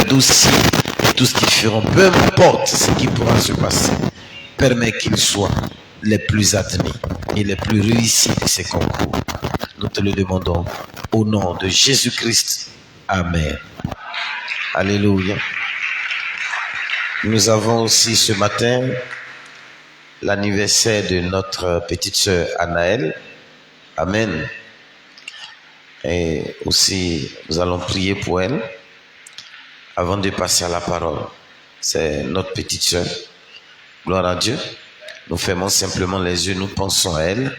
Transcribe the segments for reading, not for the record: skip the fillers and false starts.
dossiers, tout ce qu'ils feront, peu importe ce qui pourra se passer, permet qu'ils soient les plus admis et les plus réussis de ces concours. Nous te le demandons au nom de Jésus-Christ. Amen. Alléluia. Nous avons aussi ce matin l'anniversaire de notre petite sœur Anaëlle. Amen. Et aussi, nous allons prier pour elle avant de passer à la parole. C'est notre petite sœur. Gloire à Dieu. Nous fermons simplement les yeux, nous pensons à elle.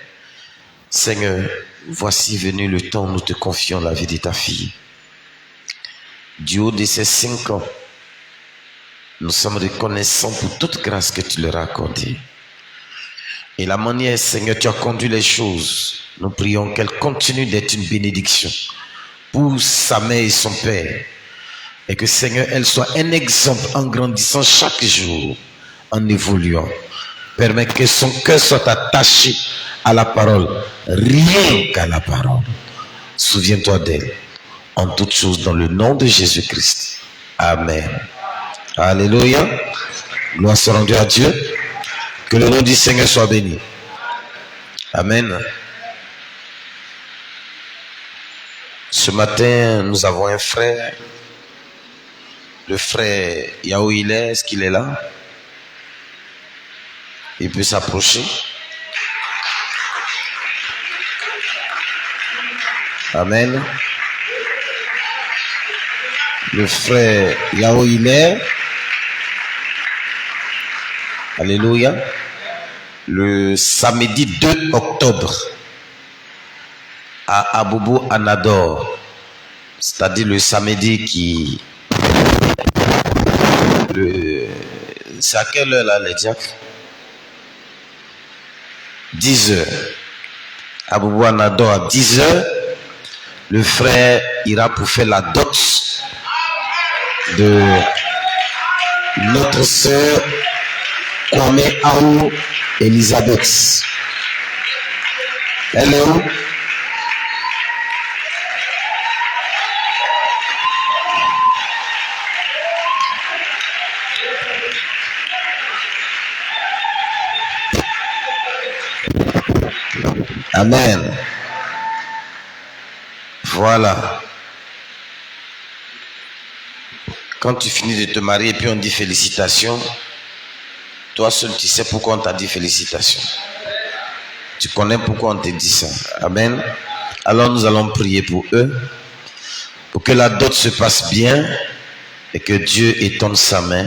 Seigneur, voici venu le temps où nous te confions la vie de ta fille. Du haut de ces 5 ans, nous sommes reconnaissants pour toute grâce que tu leur as accordée. Et la manière, Seigneur, tu as conduit les choses. Nous prions qu'elle continue d'être une bénédiction pour sa mère et son père. Et que, Seigneur, elle soit un exemple en grandissant chaque jour, en évoluant. Permets que son cœur soit attaché à la parole, rien qu'à la parole. Souviens-toi d'elle, en toutes choses, dans le nom de Jésus-Christ. Amen. Alléluia. Gloire soit rendue à Dieu. Que le nom du Seigneur soit béni. Amen. Ce matin, nous avons un frère. Le frère Yahou, il est, est-ce qu'il est là? Il peut s'approcher. Amen. Le frère Yahou, il est. Alléluia. Le samedi 2 octobre à Aboubou Anador, c'est-à-dire le samedi qui... C'est à quelle heure là les diacres? 10 heures. Aboubou Anador à 10 heures. Le frère ira pour faire la dot de notre sœur Kwame Aou Elisabeth. Elle est où? Amen. Voilà. Quand tu finis de te marier et puis on dit félicitations, toi seul tu sais pourquoi on t'a dit félicitations. Tu connais pourquoi on te dit ça. Amen. Alors nous allons prier pour eux, pour que la dot se passe bien et que Dieu étende sa main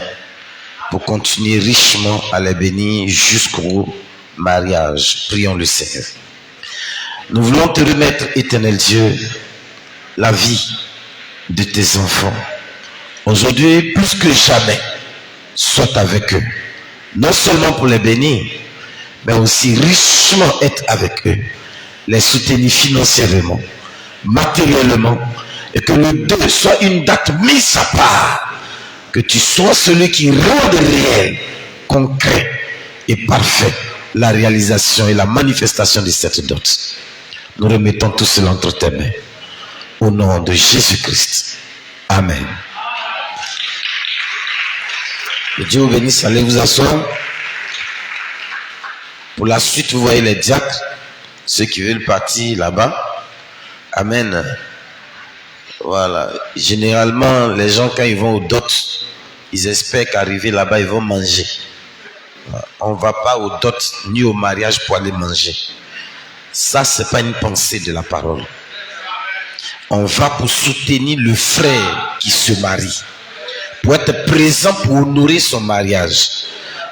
pour continuer richement à les bénir jusqu'au mariage. Prions le Seigneur. Nous voulons te remettre, éternel Dieu, la vie de tes enfants. Aujourd'hui, plus que jamais, sois avec eux. Non seulement pour les bénir, mais aussi richement être avec eux. Les soutenir financièrement, matériellement, et que le 2 soit une date mise à part. Que tu sois celui qui rende réel, concret et parfait la réalisation et la manifestation de cette dot. Nous remettons tout cela entre tes mains. Au nom de Jésus-Christ. Amen. Que Dieu vous bénisse. Allez vous asseoir. Pour la suite, vous voyez les diacres, ceux qui veulent partir là-bas. Amen. Voilà. Généralement, les gens, quand ils vont au dot, ils espèrent qu'arriver là-bas, ils vont manger. On ne va pas au dot ni au mariage pour aller manger. Ça, ce n'est pas une pensée de la parole. On va pour soutenir le frère qui se marie, pour être présent pour honorer son mariage.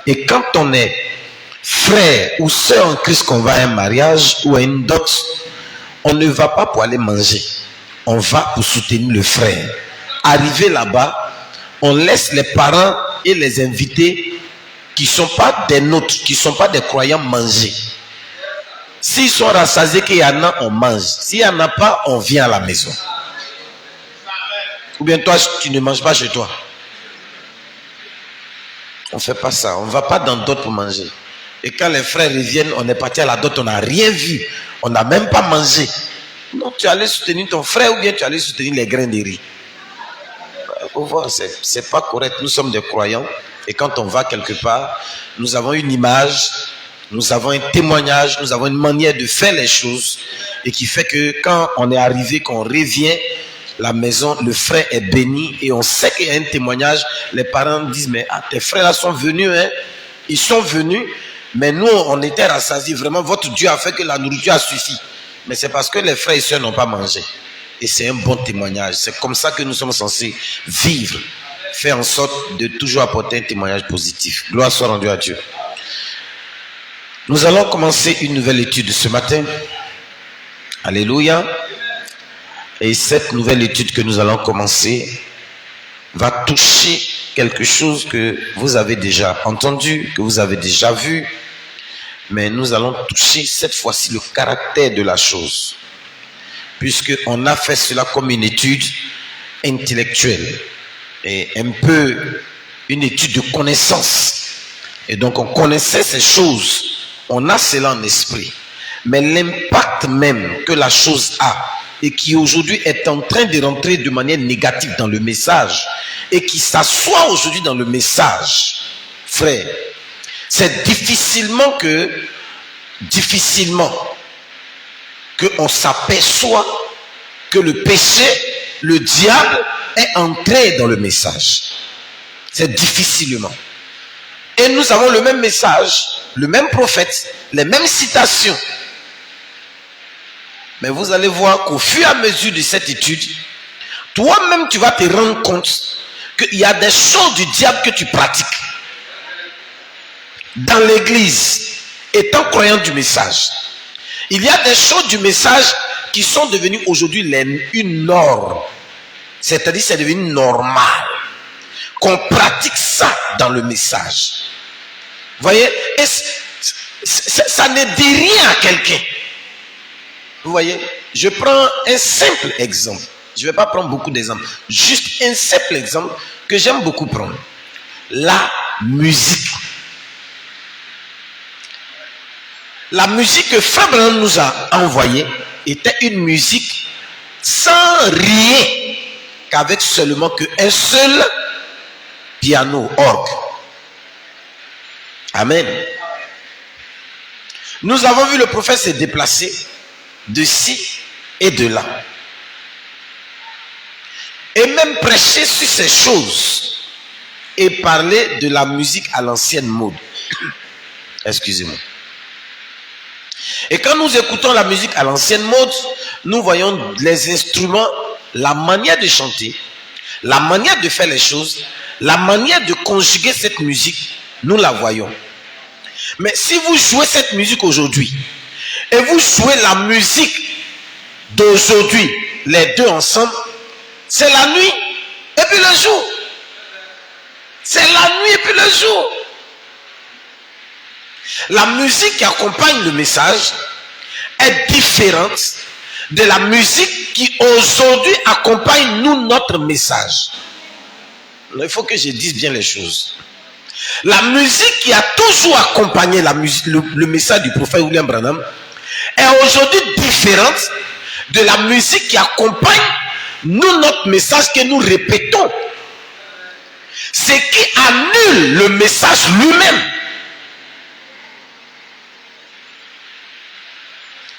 Et quand on est frère ou sœur en Christ, qu'on va à un mariage ou à une dot, on ne va pas pour aller manger. On va pour soutenir le frère. Arrivé là-bas, on laisse les parents et les invités qui ne sont pas des nôtres, qui ne sont pas des croyants manger. S'ils sont rassasiés qu'il y en a, on mange. S'il n'y en a pas, on vient à la maison. Ou bien toi, tu ne manges pas chez toi. On ne fait pas ça. On ne va pas dans d'autres pour manger. Et quand les frères reviennent, on est parti à la dot, on n'a rien vu. On n'a même pas mangé. Non, tu allais soutenir ton frère ou bien tu allais soutenir les grains de riz. faut voir, c'est pas correct. Nous sommes des croyants et quand on va quelque part, nous avons une image, nous avons un témoignage, nous avons une manière de faire les choses et qui fait que quand on est arrivé, qu'on revient, la maison, le frère est béni et on sait qu'il y a un témoignage. Les parents disent, mais tes frères là sont venus, hein? Ils sont venus, mais nous on était rassasiés. Vraiment, votre Dieu a fait que la nourriture a suffi. Mais c'est parce que les frères et sœurs n'ont pas mangé. Et c'est un bon témoignage. C'est comme ça que nous sommes censés vivre. Faire en sorte de toujours apporter un témoignage positif. Gloire soit rendue à Dieu. Nous allons commencer une nouvelle étude ce matin. Alléluia. Et cette nouvelle étude que nous allons commencer va toucher quelque chose que vous avez déjà entendu, que vous avez déjà vu. Mais nous allons toucher cette fois-ci le caractère de la chose. Puisqu'on a fait cela comme une étude intellectuelle. Et un peu une étude de connaissance. Et donc on connaissait ces choses. On a cela en esprit. Mais l'impact même que la chose a, et qui aujourd'hui est en train de rentrer de manière négative dans le message, et qui s'assoit aujourd'hui dans le message, frère, c'est difficilement qu'on s'aperçoit que le péché, le diable, est entré dans le message. C'est difficilement. Et nous avons le même message, le même prophète, les mêmes citations. Mais vous allez voir qu'au fur et à mesure de cette étude, toi-même tu vas te rendre compte qu'il y a des choses du diable que tu pratiques. Dans l'église, étant croyant du message, il y a des choses du message qui sont devenues aujourd'hui une norme. C'est-à-dire c'est devenu normal qu'on pratique ça dans le message. Vous voyez, et ça ne dit rien à quelqu'un. Vous voyez, je prends un simple exemple. Je ne vais pas prendre beaucoup d'exemples. Juste un simple exemple que j'aime beaucoup prendre. La musique. La musique que Frère Branham nous a envoyée était une musique sans rien qu'avec seulement qu'un seul piano, orgue. Amen. Nous avons vu le prophète se déplacer de ci et de là. Et même prêcher sur ces choses et parler de la musique à l'ancienne mode. Excusez-moi. Et quand nous écoutons la musique à l'ancienne mode, nous voyons les instruments, la manière de chanter, la manière de faire les choses, la manière de conjuguer cette musique, nous la voyons. Mais si vous jouez cette musique aujourd'hui, et vous jouez la musique d'aujourd'hui, les deux ensemble, c'est la nuit et puis le jour. C'est la nuit et puis le jour. La musique qui accompagne le message est différente de la musique qui aujourd'hui accompagne notre message. Il faut que je dise bien les choses. La musique qui a toujours accompagné le message du prophète William Branham est aujourd'hui différente de la musique qui accompagne notre message que nous répétons. Ce qui annule le message lui-même.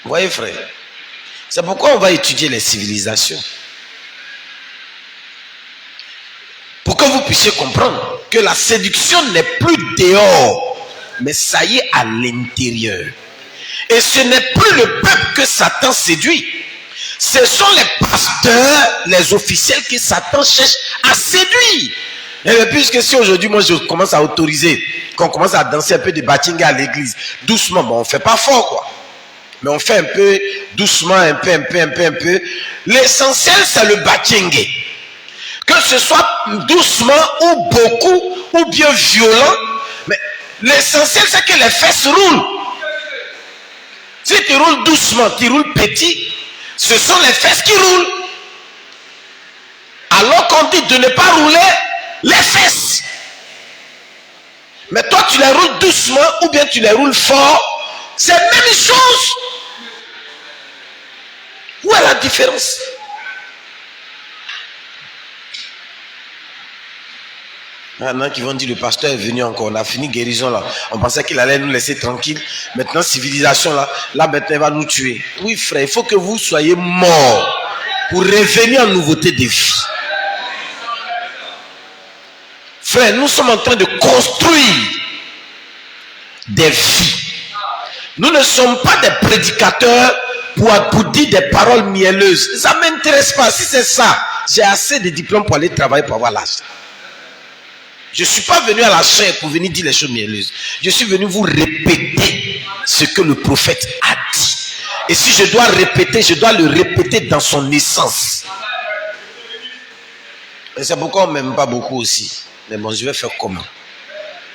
Vous voyez, frère, c'est pourquoi on va étudier les civilisations. Pour que vous puissiez comprendre que la séduction n'est plus dehors, mais ça y est à l'intérieur. Et ce n'est plus le peuple que Satan séduit. Ce sont les pasteurs, les officiels que Satan cherche à séduire. Et puisque si aujourd'hui, moi, je commence à autoriser qu'on commence à danser un peu de batinga à l'église, doucement, bon, on ne fait pas fort, quoi. Mais on fait un peu, doucement, un peu. L'essentiel, c'est le batingue. Que ce soit doucement ou beaucoup, ou bien violent, mais l'essentiel, c'est que les fesses roulent. Si tu roules doucement, tu roules petit, ce sont les fesses qui roulent. Alors qu'on dit de ne pas rouler les fesses. Mais toi, tu les roules doucement ou bien tu les roules fort. C'est la même chose. Où est la différence? Maintenant qui vont dire le pasteur est venu encore, on a fini guérison là. On pensait qu'il allait nous laisser tranquille. Maintenant civilisation là maintenant il va nous tuer. Oui frère, il faut que vous soyez morts pour revenir en nouveauté de vie. Frère, nous sommes en train de construire des vies. Nous ne sommes pas des prédicateurs pour dire des paroles mielleuses. Ça ne m'intéresse pas. Si c'est ça, j'ai assez de diplômes pour aller travailler pour avoir l'argent. Je ne suis pas venu à la chair pour venir dire les choses mielleuses. Je suis venu vous répéter ce que le prophète a dit. Et si je dois répéter, je dois le répéter dans son essence. Et c'est pourquoi on ne m'aime pas beaucoup aussi. Mais bon, je vais faire comment?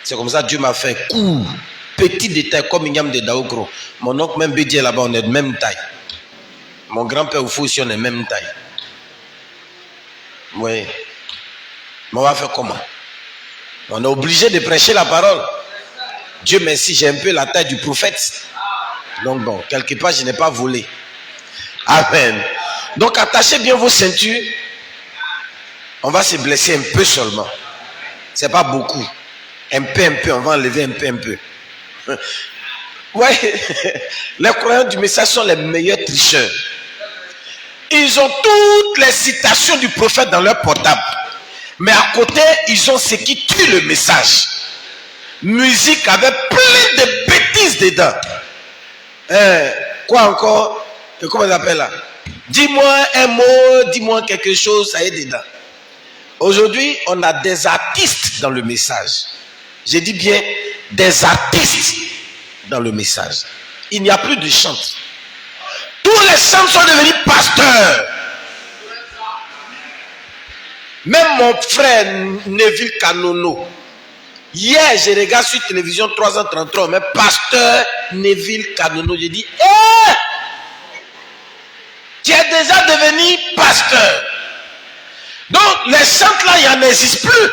C'est comme ça que Dieu m'a fait court, petit détail comme Ignam de Daokro. Mon oncle même Bédier là-bas, on est de même taille. Mon grand-père Oufou aussi, on est de même taille. Oui. Mais on va faire comment? On est obligé de prêcher la parole. Dieu merci, j'ai un peu la taille du prophète. Donc bon, quelque part, je n'ai pas volé. Amen. Donc attachez bien vos ceintures. On va se blesser un peu seulement. C'est pas beaucoup. Un peu, on va enlever un peu. Ouais, les croyants du message sont les meilleurs tricheurs. Ils ont toutes les citations du prophète dans leur portable. Mais à côté, ils ont ce qui tue le message. Musique avec plein de bêtises dedans. Quoi encore? Comment on appelle là? Dis-moi un mot, dis-moi quelque chose, ça y est dedans. Aujourd'hui, on a des artistes dans le message. Je dis bien des artistes dans le message. Il n'y a plus de chantes. Tous les chants sont devenus pasteurs. Même mon frère Neville Kanono. Hier, je regarde sur télévision 3h33, mais pasteur Neville Kanono, j'ai dit, tu es déjà devenu pasteur. Donc, les chants là, il n'y en existe plus.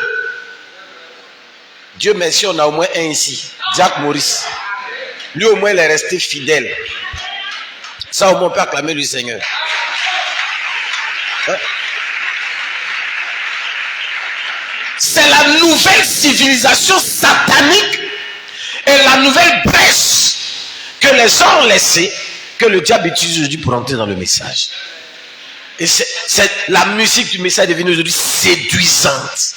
Dieu merci, on a au moins un ici, Jack Maurice. Lui, au moins, il est resté fidèle. Ça, au moins, on peut acclamer le Seigneur. Hein? C'est la nouvelle civilisation satanique et la nouvelle brèche que les gens ont laissée, que le diable utilise aujourd'hui pour entrer dans le message. Et la musique du message est devenue aujourd'hui séduisante.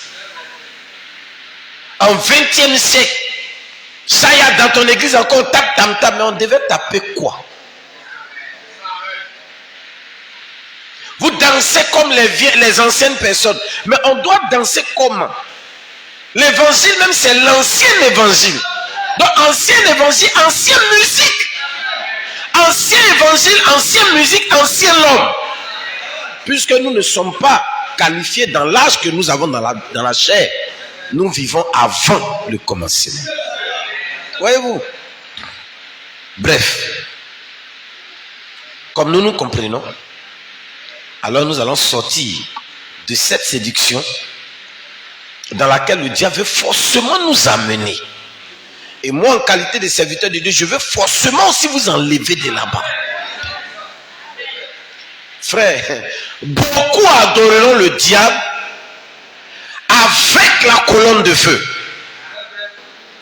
En 20e siècle, ça y a dans ton église encore, on tape tam-tam, mais on devait taper quoi? Vous dansez comme les anciennes personnes, mais on doit danser comment? L'évangile même, c'est l'ancien évangile. Donc, ancien évangile, ancienne musique. Ancien évangile, ancienne musique, ancien homme. Puisque nous ne sommes pas qualifiés dans l'âge que nous avons dans la chair, nous vivons avant le commencement. Voyez-vous? Bref, comme nous comprenons, alors nous allons sortir de cette séduction dans laquelle le diable veut forcément nous amener. Et moi, en qualité de serviteur de Dieu, je veux forcément aussi vous enlever de là-bas. Frère, beaucoup adoreront le diable avec la colonne de feu.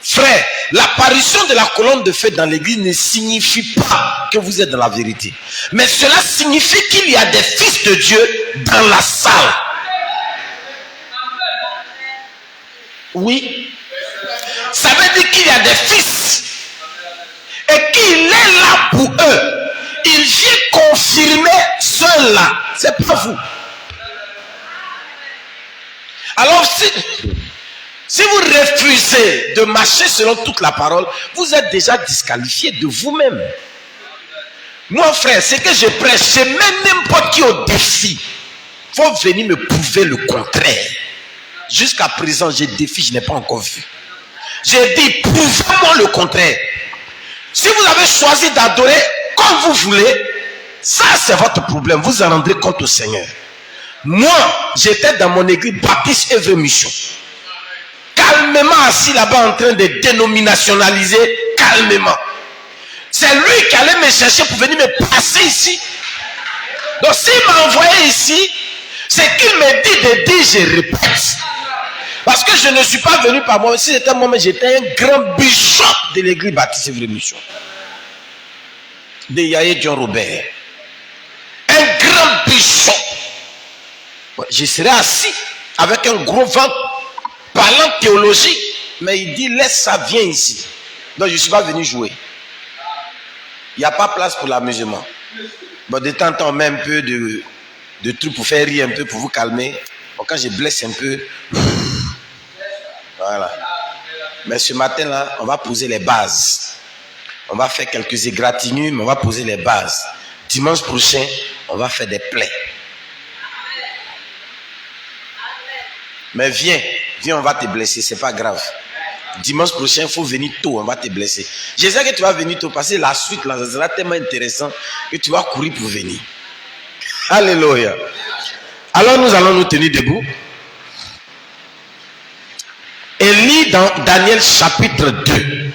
Frère, l'apparition de la colonne de feu dans l'église ne signifie pas que vous êtes dans la vérité. Mais cela signifie qu'il y a des fils de Dieu dans la salle. Oui. Ça veut dire qu'il y a des fils. Et qu'il est là pour eux. Il vient confirmer cela. C'est pas vous. Alors si vous refusez de marcher selon toute la parole, vous êtes déjà disqualifié de vous-même. Moi, frère, ce que je prêche, je mets n'importe qui au défi. Il faut venir me prouver le contraire. Jusqu'à présent, j'ai défi, je n'ai pas encore vu. J'ai dit, prouvez-moi le contraire. Si vous avez choisi d'adorer comme vous voulez, ça c'est votre problème. Vous en rendrez compte au Seigneur. Moi, j'étais dans mon église baptiste Œuvre Mission. Calmement assis là-bas en train de dénominationaliser, calmement. C'est lui qui allait me chercher pour venir me passer ici. Donc s'il m'a envoyé ici, c'est qu'il me dit de dire, je répète. Parce que je ne suis pas venu par moi. Si c'était moi, j'étais un grand bishop de l'église baptiste Vraie Mission. De Yahya John Robert. Un grand bishop. Je serais assis avec un gros ventre, parlant théologie. Mais il dit, laisse ça, viens ici. Donc je ne suis pas venu jouer. Il n'y a pas place pour l'amusement. Bon, de temps en temps, on met un peu de trucs pour faire rire un peu, pour vous calmer. Bon, quand je blesse un peu, voilà. Mais ce matin-là, on va poser les bases. On va faire quelques égratignures, mais on va poser les bases. Dimanche prochain, on va faire des plaies. Mais viens, on va te blesser, c'est pas grave. Dimanche prochain, il faut venir tôt, on va te blesser. Je sais que tu vas venir tôt parce que la suite, là, ça sera tellement intéressant que tu vas courir pour venir. Alléluia. Alors nous allons nous tenir debout. Et lis dans Daniel chapitre 2.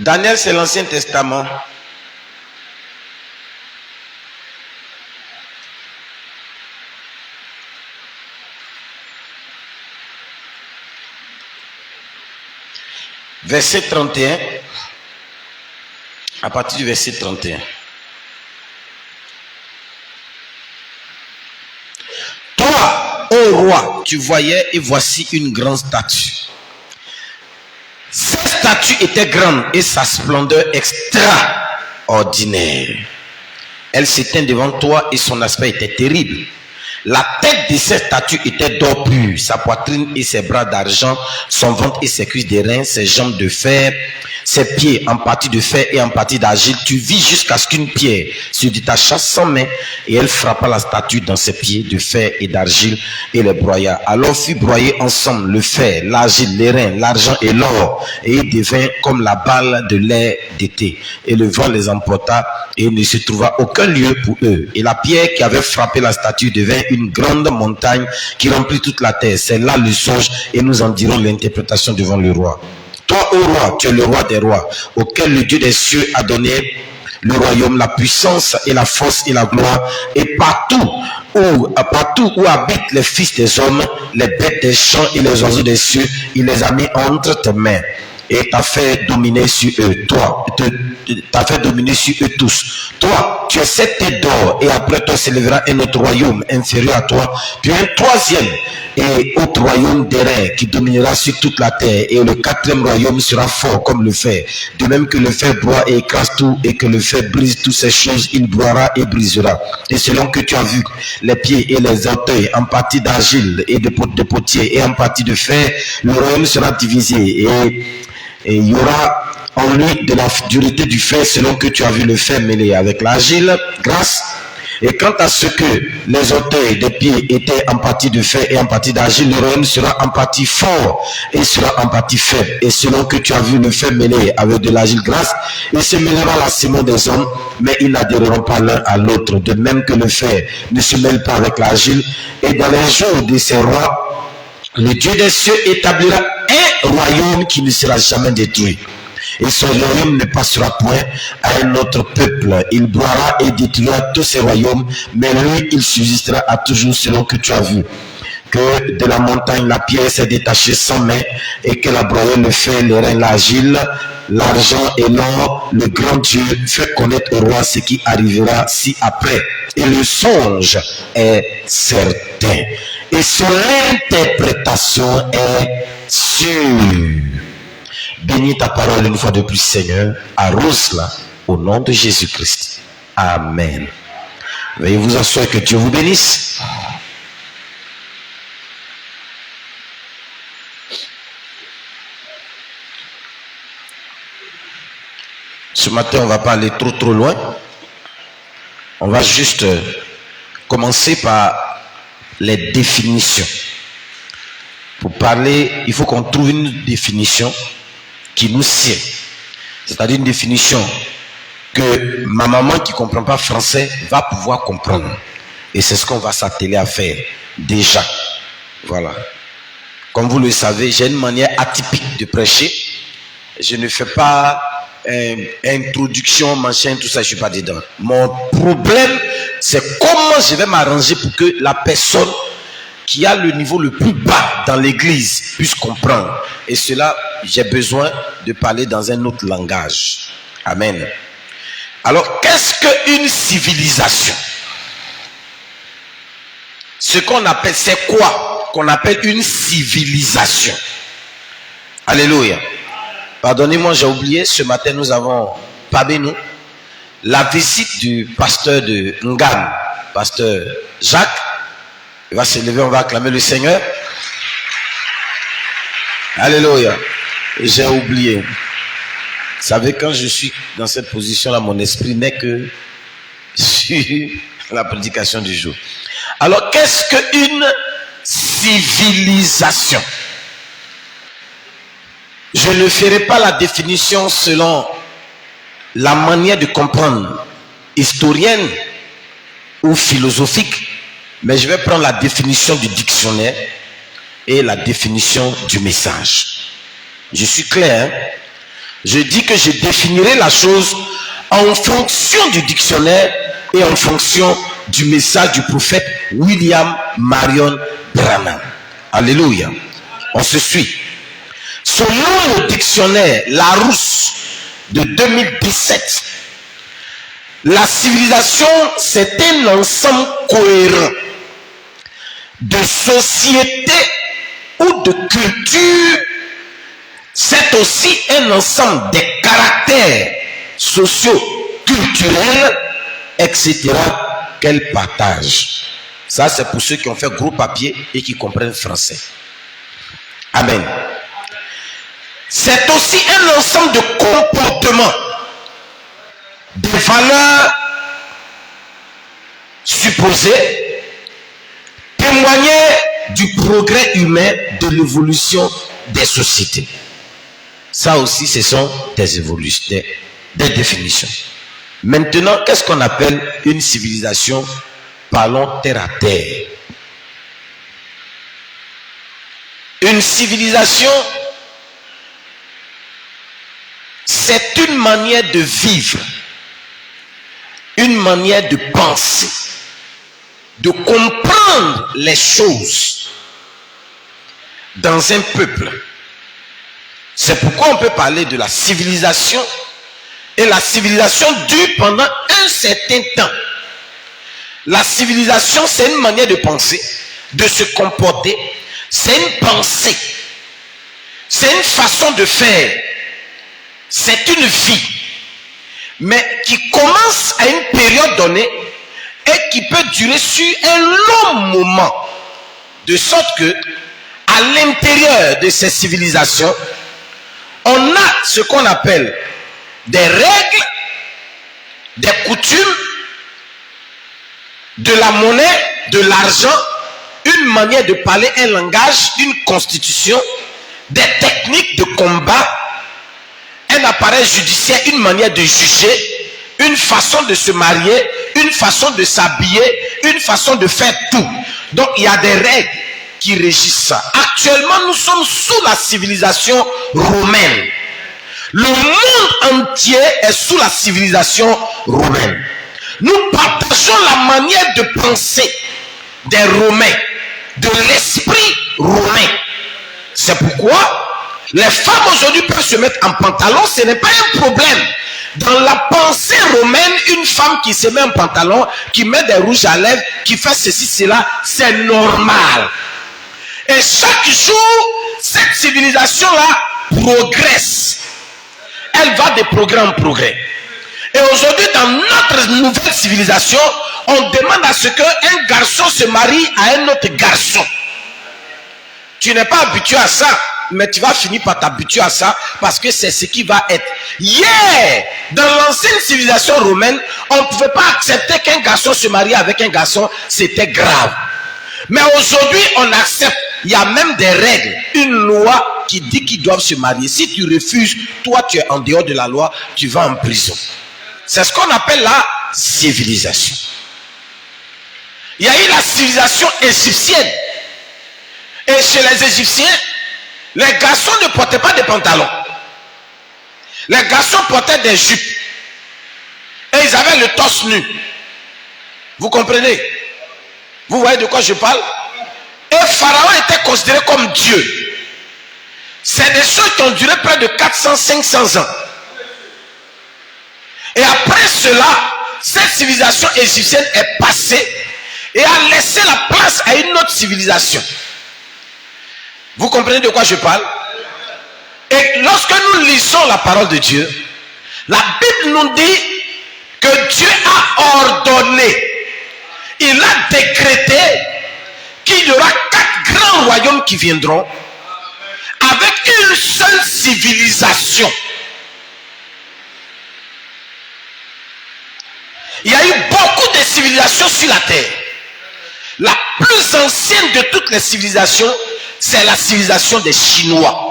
Daniel, c'est l'Ancien Testament. Verset 31. À partir du verset 31. Toi, ô roi, tu voyais et voici une grande statue. Cette statue était grande et sa splendeur extraordinaire. Elle s'éteint devant toi et son aspect était terrible. La tête de cette statue était d'or pur, sa poitrine et ses bras d'argent, son ventre et ses cuisses d'airain, ses jambes de fer, ses pieds en partie de fer et en partie d'argile. Tu vis jusqu'à ce qu'une pierre se détacha sans main et elle frappa la statue dans ses pieds de fer et d'argile et les broya. Alors fut broyé ensemble le fer, l'argile, l'airain, l'argent et l'or et il devint comme la balle de l'air d'été. Et le vent les emporta et il ne se trouva aucun lieu pour eux. Et la pierre qui avait frappé la statue devint une grande montagne qui remplit toute la terre. C'est là le songe et nous en dirons l'interprétation devant le roi. Toi, ô roi, tu es le roi des rois, auquel le Dieu des cieux a donné le royaume, la puissance et la force et la gloire. Et partout où habitent les fils des hommes, les bêtes des champs et les oiseaux des cieux, il les a mis entre tes mains. Et t'a fait dominer sur eux. Toi, t'a fait dominer sur eux tous. Toi, tu es cette tête d'or, et après toi s'élèvera un autre royaume inférieur à toi, puis un troisième et autre royaume d'airain qui dominera sur toute la terre, et le quatrième royaume sera fort comme le fer. De même que le fer broie et écrase tout, et que le fer brise toutes ces choses, il broiera et brisera. Et selon que tu as vu les pieds et les orteils en partie d'argile et de potier et en partie de fer, le royaume sera divisé, et il y aura en lui de la dureté du fer selon que tu as vu le fer mêlé avec l'argile grasse. Et quant à ce que les orteils des pieds étaient en partie de fer et en partie d'argile, le royaume sera en partie fort et sera en partie faible. Et selon que tu as vu le fer mêlé avec de l'argile grasse, il se mêlera à la ciment des hommes, mais ils n'adhéreront pas l'un à l'autre. De même que le fer ne se mêle pas avec l'argile. Et dans les jours de ces rois, le Dieu des cieux établira un royaume qui ne sera jamais détruit. Et son royaume ne passera point à un autre peuple. Il broiera et détruira tous ses royaumes, mais lui, il subsistera à toujours selon que tu as vu. Que de la montagne, la pierre s'est détachée sans main, et que la broyé le fer, l'airain, l'argile, l'argent et l'or, le grand Dieu fait connaître au roi ce qui arrivera ci-après. Et le songe est certain. Et son interprétation est sûre. Bénis ta parole une fois de plus, Seigneur. Arrose-la au nom de Jésus-Christ. Amen. Veuillez vous asseoir, que Dieu vous bénisse. Ce matin, on ne va pas aller trop loin. On va juste commencer par les définitions. Pour parler, il faut qu'on trouve une définition qui nous sied. C'est-à-dire une définition que ma maman qui ne comprend pas français va pouvoir comprendre. Et c'est ce qu'on va s'atteler à faire déjà. Voilà. Comme vous le savez, j'ai une manière atypique de prêcher. Je ne fais pas introduction, machin, tout ça, je suis pas dedans. Mon problème, c'est comment je vais m'arranger pour que la personne qui a le niveau le plus bas dans l'église puisse comprendre. Et cela, j'ai besoin de parler dans un autre langage. Amen. Alors, qu'est-ce qu'une civilisation? Ce qu'on appelle, c'est quoi qu'on appelle une civilisation? Alléluia. Pardonnez-moi, j'ai oublié, ce matin nous avons, parmi nous, la visite du pasteur de Ngam, pasteur Jacques. Il va se lever, on va acclamer le Seigneur. Alléluia. J'ai oublié. Vous savez, quand je suis dans cette position-là, mon esprit n'est que sur la prédication du jour. Alors, qu'est-ce qu'une civilisation? Je ne ferai pas la définition selon la manière de comprendre historienne ou philosophique, mais je vais prendre la définition du dictionnaire et la définition du message. Je suis clair, hein? Je dis que je définirai la chose en fonction du dictionnaire et en fonction du message du prophète William Marion Branham. Alléluia. On se suit. Selon le dictionnaire Larousse de 2017, la civilisation, c'est un ensemble cohérent de sociétés ou de cultures. C'est aussi un ensemble de caractères sociaux, culturels, etc. qu'elle partage. Ça, c'est pour ceux qui ont fait gros papier et qui comprennent français. Amen. C'est aussi un ensemble de comportements, de valeurs supposées, témoigner du progrès humain, de l'évolution des sociétés. Ça aussi, ce sont des évolutions, des définitions. Maintenant, qu'est-ce qu'on appelle une civilisation? Parlons terre à terre. Une civilisation, c'est une manière de vivre, une manière de penser, de comprendre les choses dans un peuple. C'est pourquoi on peut parler de la civilisation, et la civilisation dure pendant un certain temps. La civilisation, c'est une manière de penser, de se comporter, c'est une pensée, c'est une façon de faire. C'est une vie, mais qui commence à une période donnée et qui peut durer sur un long moment. De sorte que, à l'intérieur de ces civilisations, on a ce qu'on appelle des règles, des coutumes, de la monnaie, de l'argent, une manière de parler, un langage, une constitution, des techniques de combat, un appareil judiciaire, une manière de juger, une façon de se marier, une façon de s'habiller, une façon de faire tout. Donc il y a des règles qui régissent ça. Actuellement, nous sommes sous la civilisation romaine. Le monde entier est sous la civilisation romaine. Nous partageons la manière de penser des Romains, de l'esprit romain. C'est pourquoi les femmes aujourd'hui peuvent se mettre en pantalon, ce n'est pas un problème. Dans la pensée romaine, une femme qui se met en pantalon, qui met des rouges à lèvres, qui fait ceci, cela, c'est normal. Et chaque jour, cette civilisation-là progresse. Elle va de progrès en progrès. Et aujourd'hui, dans notre nouvelle civilisation, on demande à ce qu'un garçon se marie à un autre garçon. Tu n'es pas habitué à ça, mais tu vas finir par t'habituer à ça parce que c'est ce qui va être. Hier, dans l'ancienne civilisation romaine, on ne pouvait pas accepter qu'un garçon se marie avec un garçon, c'était grave. Mais aujourd'hui, on accepte. Il y a même des règles, une loi qui dit qu'ils doivent se marier. Si tu refuses, toi tu es en dehors de la loi, tu vas en prison. C'est ce qu'on appelle la civilisation. Il y a eu la civilisation égyptienne. Et chez les Égyptiens, les garçons ne portaient pas de pantalons. Les garçons portaient des jupes. Et ils avaient le torse nu. Vous comprenez? Vous voyez de quoi je parle? Et Pharaon était considéré comme Dieu. C'est des choses qui ont duré près de 400-500 ans. Et après cela, cette civilisation égyptienne est passée et a laissé la place à une autre civilisation. Vous comprenez de quoi je parle? Et lorsque nous lisons la parole de Dieu, la Bible nous dit que Dieu a ordonné, il a décrété qu'il y aura 4 grands royaumes qui viendront avec une seule civilisation. Il y a eu beaucoup de civilisations sur la terre. La plus ancienne de toutes les civilisations, c'est la civilisation des Chinois.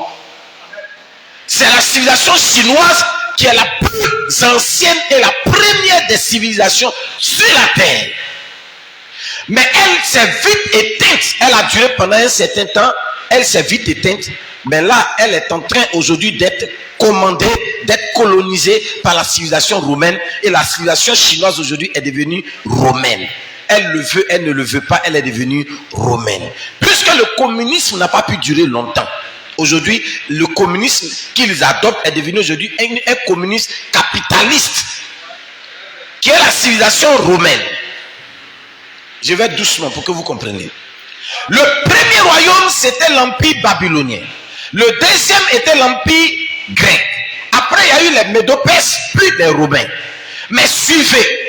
C'est la civilisation chinoise qui est la plus ancienne et la première des civilisations sur la terre. Mais elle s'est vite éteinte. Elle a duré pendant un certain temps. Elle s'est vite éteinte. Mais là, elle est en train aujourd'hui d'être commandée, d'être colonisée par la civilisation romaine. Et la civilisation chinoise aujourd'hui est devenue romaine. Elle le veut, elle ne le veut pas, elle est devenue romaine. Puisque le communisme n'a pas pu durer longtemps. Aujourd'hui, le communisme qu'ils adoptent est devenu aujourd'hui un communisme capitaliste, qui est la civilisation romaine. Je vais doucement pour que vous compreniez. Le premier royaume, c'était l'empire babylonien. Le deuxième était l'empire grec. Après, il y a eu les Médo-Perses, puis les Romains. Mais suivez,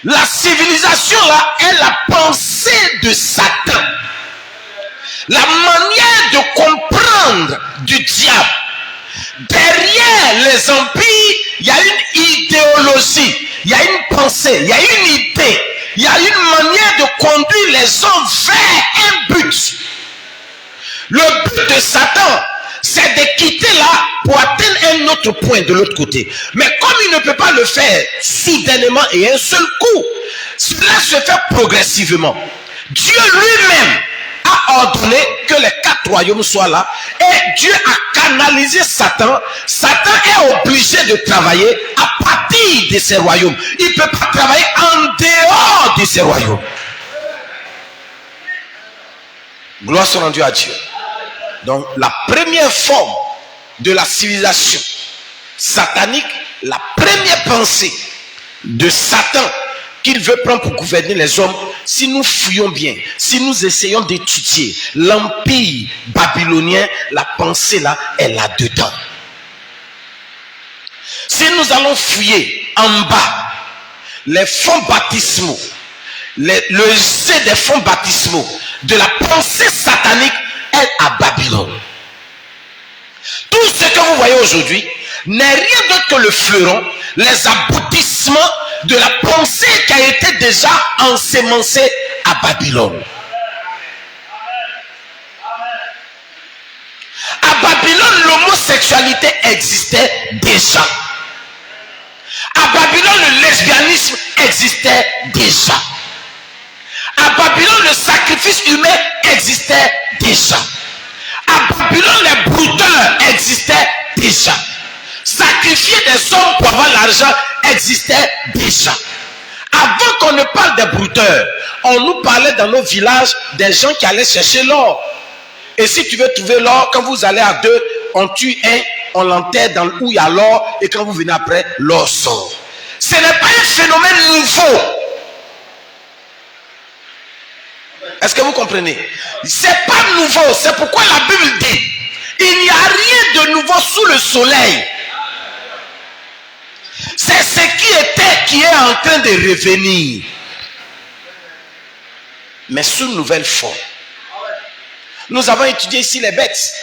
la civilisation là est la pensée de Satan. La manière de comprendre du diable. Derrière les empires, il y a une idéologie, il y a une pensée, il y a une idée, il y a une manière de conduire les hommes vers un but. Le but de Satan, c'est de quitter là pour atteindre un autre point de l'autre côté. Mais comme il ne peut pas le faire soudainement et un seul coup, cela se fait progressivement. Dieu lui-même a ordonné que les 4 royaumes soient là et Dieu a canalisé Satan. Satan est obligé de travailler à partir de ces royaumes. Il ne peut pas travailler en dehors de ces royaumes. Gloire soit rendue à Dieu. Donc la première forme de la civilisation satanique, la première pensée de Satan qu'il veut prendre pour gouverner les hommes, si nous fouillons bien, si nous essayons d'étudier l'empire babylonien, la pensée là est là-dedans. Si nous allons fouiller en bas les fonds baptismaux, le jet des fonds baptismaux de la pensée satanique est à Babylone. Tout ce que vous voyez aujourd'hui n'est rien d'autre que le fleuron, les aboutissements de la pensée qui a été déjà ensemencée à Babylone. À Babylone, l'homosexualité existait déjà. À Babylone, le lesbianisme existait déjà. À Babylone, le sacrifice humain existait déjà. À Babylone, les brouteurs existaient déjà. Sacrifier des hommes pour avoir l'argent existait déjà. Avant qu'on ne parle des brouteurs, on nous parlait dans nos villages des gens qui allaient chercher l'or. Et si tu veux trouver l'or, quand vous allez à 2, on tue un, on l'enterre dans où il y a l'or, et quand vous venez après, l'or sort. Ce n'est pas un phénomène nouveau. Est-ce que vous comprenez? C'est pas nouveau. C'est pourquoi la Bible dit il n'y a rien de nouveau sous le soleil. C'est ce qui était qui est en train de revenir, mais sous une nouvelle forme. Nous avons étudié ici les bêtes.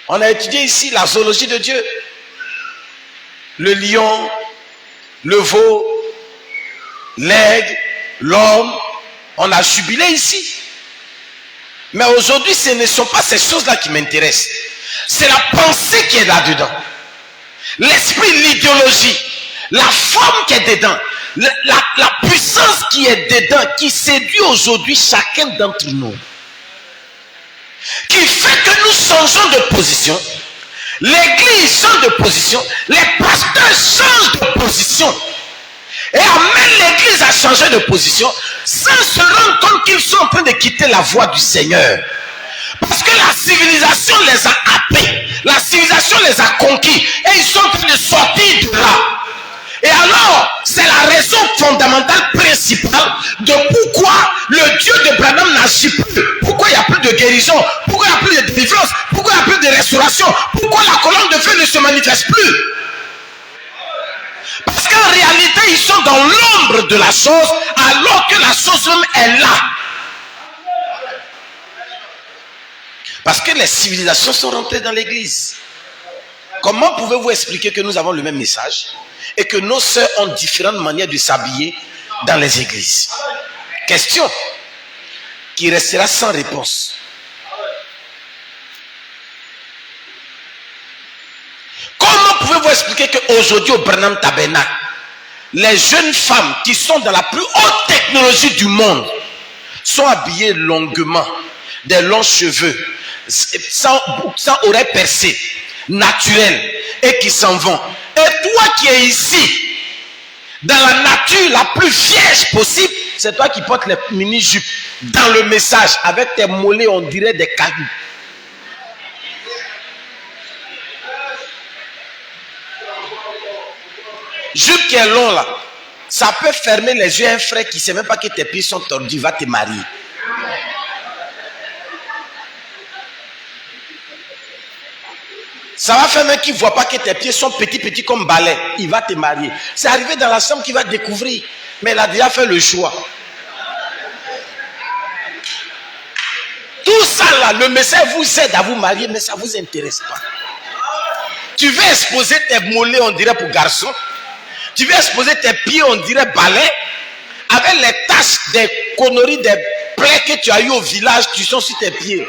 On a étudié ici la zoologie de Dieu. Le lion, le veau, l'aigle, l'homme. On a jubilé ici. Mais aujourd'hui, ce ne sont pas ces choses-là qui m'intéressent. C'est la pensée qui est là-dedans. L'esprit, l'idéologie, la forme qui est dedans, la puissance qui est dedans, qui séduit aujourd'hui chacun d'entre nous. Qui fait que nous changeons de position L'église change de position, les pasteurs changent de position et amènent l'église à changer de position sans se rendre compte qu'ils sont en train de quitter la voie du Seigneur. Parce que la civilisation les a happés, la civilisation les a conquis et ils sont en train de sortir de là. Et alors, c'est la raison fondamentale principale de pourquoi le Dieu de Branham n'agit plus. Pourquoi il n'y a plus de guérison, pourquoi il n'y a plus de délivrance, pourquoi il n'y a plus de restauration, pourquoi la colonne de feu ne se manifeste plus. Parce qu'en réalité, ils sont dans l'ombre de la chose, alors que la chose même est là. Parce que les civilisations sont rentrées dans l'église. Comment pouvez-vous expliquer que nous avons le même message et que nos sœurs ont différentes manières de s'habiller dans les églises? Question qui restera sans réponse. Comment pouvez-vous expliquer qu'aujourd'hui au Branham Tabernacle, les jeunes femmes qui sont dans la plus haute technologie du monde sont habillées longuement, des longs cheveux, sans oreilles percées, naturelles, et qui s'en vont? Et toi qui es ici, dans la nature la plus vierge possible, c'est toi qui portes les mini-jupes dans le message, avec tes mollets, on dirait des cailloux. Jupe qui est long là, ça peut fermer les yeux à un frère qui ne sait même pas que tes pieds sont tordus, va te marier. Ça va faire même qu'il ne voit pas que tes pieds sont petits comme balais. Il va te marier. C'est arrivé dans la chambre qu'il va découvrir. Mais il a déjà fait le choix. Tout ça là, le message vous aide à vous marier, mais ça ne vous intéresse pas. Tu veux exposer tes mollets, on dirait pour garçons. Tu veux exposer tes pieds, on dirait balais. Avec les taches des conneries, des plaies que tu as eu au village, tu sens sur tes pieds.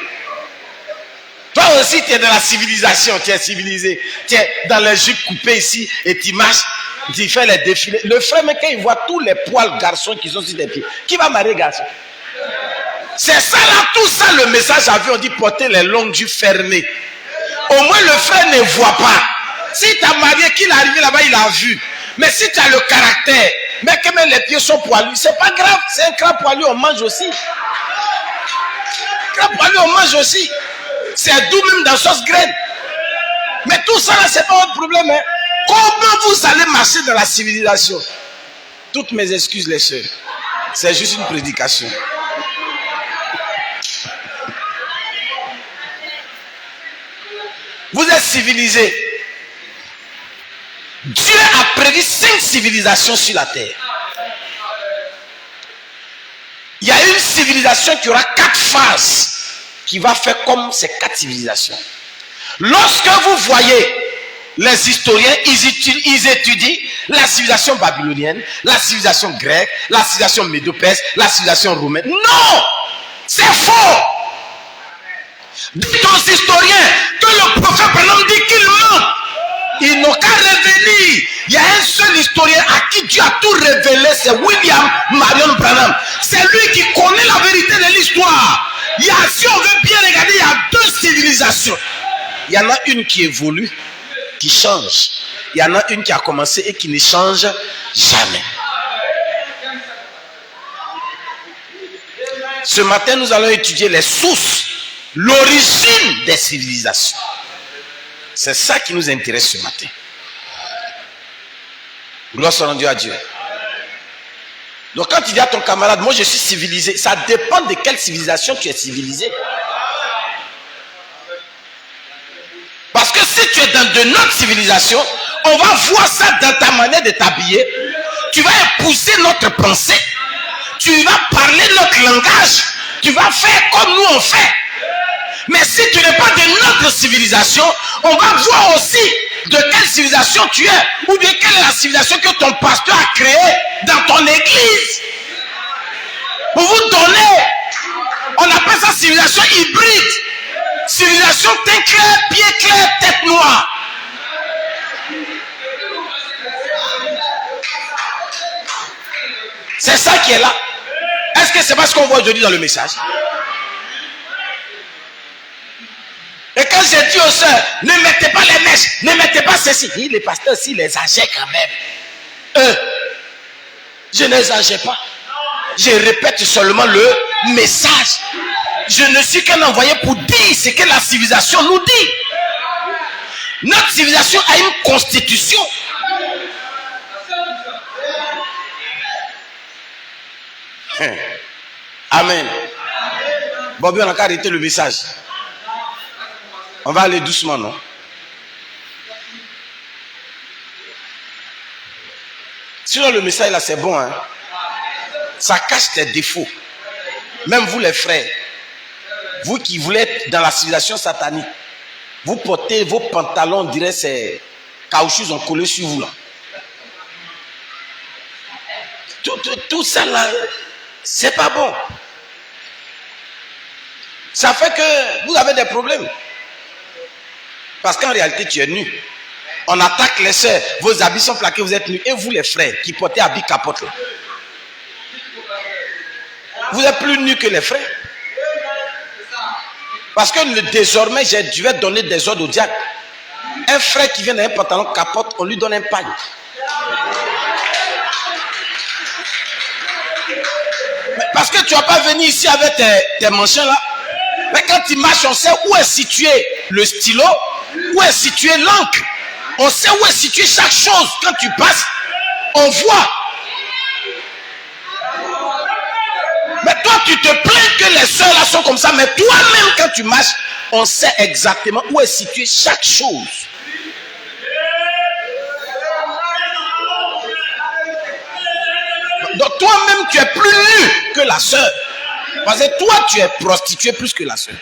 Toi aussi, tu es dans la civilisation, tu es civilisé. Tu es dans les jupes coupées ici et tu marches, tu fais les défilés. Le frère, mais quand il voit tous les poils garçons qui sont sur tes pieds, qui va marier garçon? C'est ça là, tout ça le message a vu, on dit porter les longues jupes fermées. Au moins le frère ne voit pas. Si tu as marié, qu'il est arrivé là-bas, il a vu. Mais si tu as le caractère, mais que même les pieds sont poilus, c'est pas grave, c'est un cran poilu, on mange aussi. Cran poilu, on mange aussi. C'est doux même dans sauce graine. Mais tout ça là, c'est pas votre problème. Hein? Comment vous allez marcher dans la civilisation? Toutes mes excuses les sœurs. C'est juste une prédication. Vous êtes civilisés. Dieu a prévu 5 civilisations sur la terre. Il y a une civilisation qui aura 4 phases, qui va faire comme ces 4 civilisations. Lorsque vous voyez les historiens, ils étudient la civilisation babylonienne, la civilisation grecque, la civilisation médo-perse, la civilisation roumaine. Non! C'est faux! Dites aux historiens que le prophète Branham dit qu'il ment. Ils n'ont qu'à revenir. Il y a un seul historien à qui Dieu a tout révélé, c'est William Marion Branham. C'est lui qui connaît la vérité de l'histoire. Il y a, si on veut bien regarder, il y a 2 civilisations. Il y en a une qui évolue, qui change. Il y en a une qui a commencé et qui ne change jamais. Ce matin, nous allons étudier les sources, l'origine des civilisations. C'est ça qui nous intéresse ce matin. Gloire soit rendue à Dieu. Donc quand tu dis à ton camarade, moi je suis civilisé, ça dépend de quelle civilisation tu es civilisé. Parce que si tu es dans de notre civilisation, on va voir ça dans ta manière de t'habiller. Tu vas épouser notre pensée. Tu vas parler notre langage. Tu vas faire comme nous on fait. Mais si tu n'es pas de notre civilisation, on va voir aussi de quelle civilisation tu es. Ou de quelle est la civilisation que ton pasteur a créée dans ton église. Pour vous donner, on appelle ça civilisation hybride. Civilisation teint clair, pied clair, tête noire. C'est ça qui est là. Est-ce que c'est pas ce qu'on voit aujourd'hui dans le message? Et quand j'ai dit aux sœurs, ne mettez pas les mains prêche, ne mettez pas ceci. Les pasteurs, s'ils exagèrent quand même. Je n'exagère pas. Je répète seulement le message. Je ne suis qu'un envoyé pour dire ce que la civilisation nous dit. Notre civilisation a une constitution. Amen. Bobby, on a qu'à arrêter le message. On va aller doucement, non? Sinon, le message là, c'est bon, hein? Ça cache tes défauts. Même vous, les frères, vous qui voulez être dans la civilisation satanique, vous portez vos pantalons, on dirait ces caoutchoucs, ils ont collé sur vous là. Tout ça là, c'est pas bon. Ça fait que vous avez des problèmes. Parce qu'en réalité, tu es nu. On attaque les sœurs, vos habits sont plaqués, vous êtes nus. Et vous, les frères, qui portez habits capotes là, vous êtes plus nus que les frères. Parce que désormais, je vais donner des ordres au diable. Un frère qui vient d'un pantalon capote, on lui donne un pagne. Parce que tu ne vas pas venir ici avec tes manchins là. Mais quand tu marches, on sait où est situé le stylo, où est situé l'encre. On sait où est situé chaque chose. Quand tu passes, on voit. Mais toi, tu te plains que les soeurs là sont comme ça. Mais toi-même, quand tu marches, on sait exactement où est située chaque chose. Donc toi-même, tu es plus nu que la sœur. Parce que toi, tu es prostituée plus que la sœur.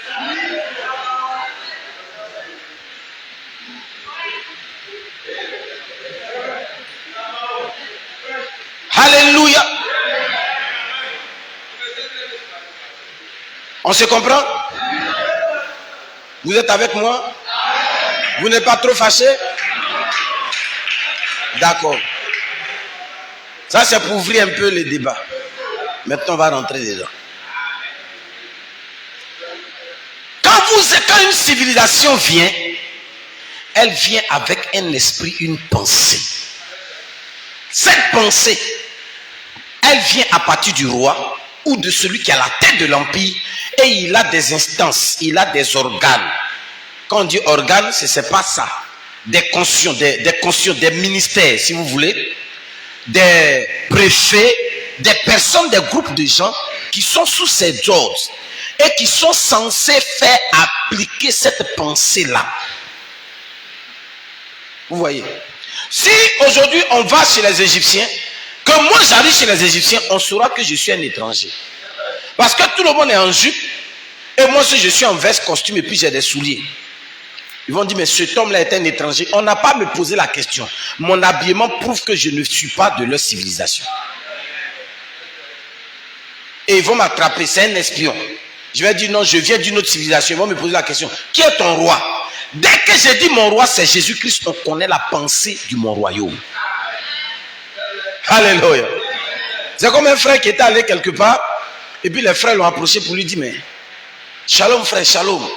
Alléluia. On se comprend? Vous êtes avec moi? Vous n'êtes pas trop fâché? D'accord. Ça, c'est pour ouvrir un peu le débat. Maintenant, on va rentrer dedans. Quand une civilisation vient, elle vient avec un esprit, une pensée. Cette pensée, elle vient à partir du roi ou de celui qui a la tête de l'empire et il a des instances, il a des organes. Quand on dit organes, ce n'est pas ça. Des conscients, des ministères, si vous voulez, des préfets, des personnes, des groupes de gens qui sont sous ces ordres et qui sont censés faire appliquer cette pensée-là. Vous voyez? Si aujourd'hui on va chez les Égyptiens, que moi j'arrive chez les Égyptiens, on saura que je suis un étranger. Parce que tout le monde est en jupe, et moi si je suis en veste, costume, et puis j'ai des souliers. Ils vont dire, mais cet homme-là est un étranger. On n'a pas à me poser la question. Mon habillement prouve que je ne suis pas de leur civilisation. Et ils vont m'attraper, c'est un espion. Je vais dire, non, je viens d'une autre civilisation. Ils vont me poser la question, qui est ton roi? Dès que j'ai dit mon roi, c'est Jésus-Christ, on connaît la pensée du mon royaume. Alléluia. C'est comme un frère qui était allé quelque part, et puis les frères l'ont approché pour lui dire, mais shalom frère, shalom.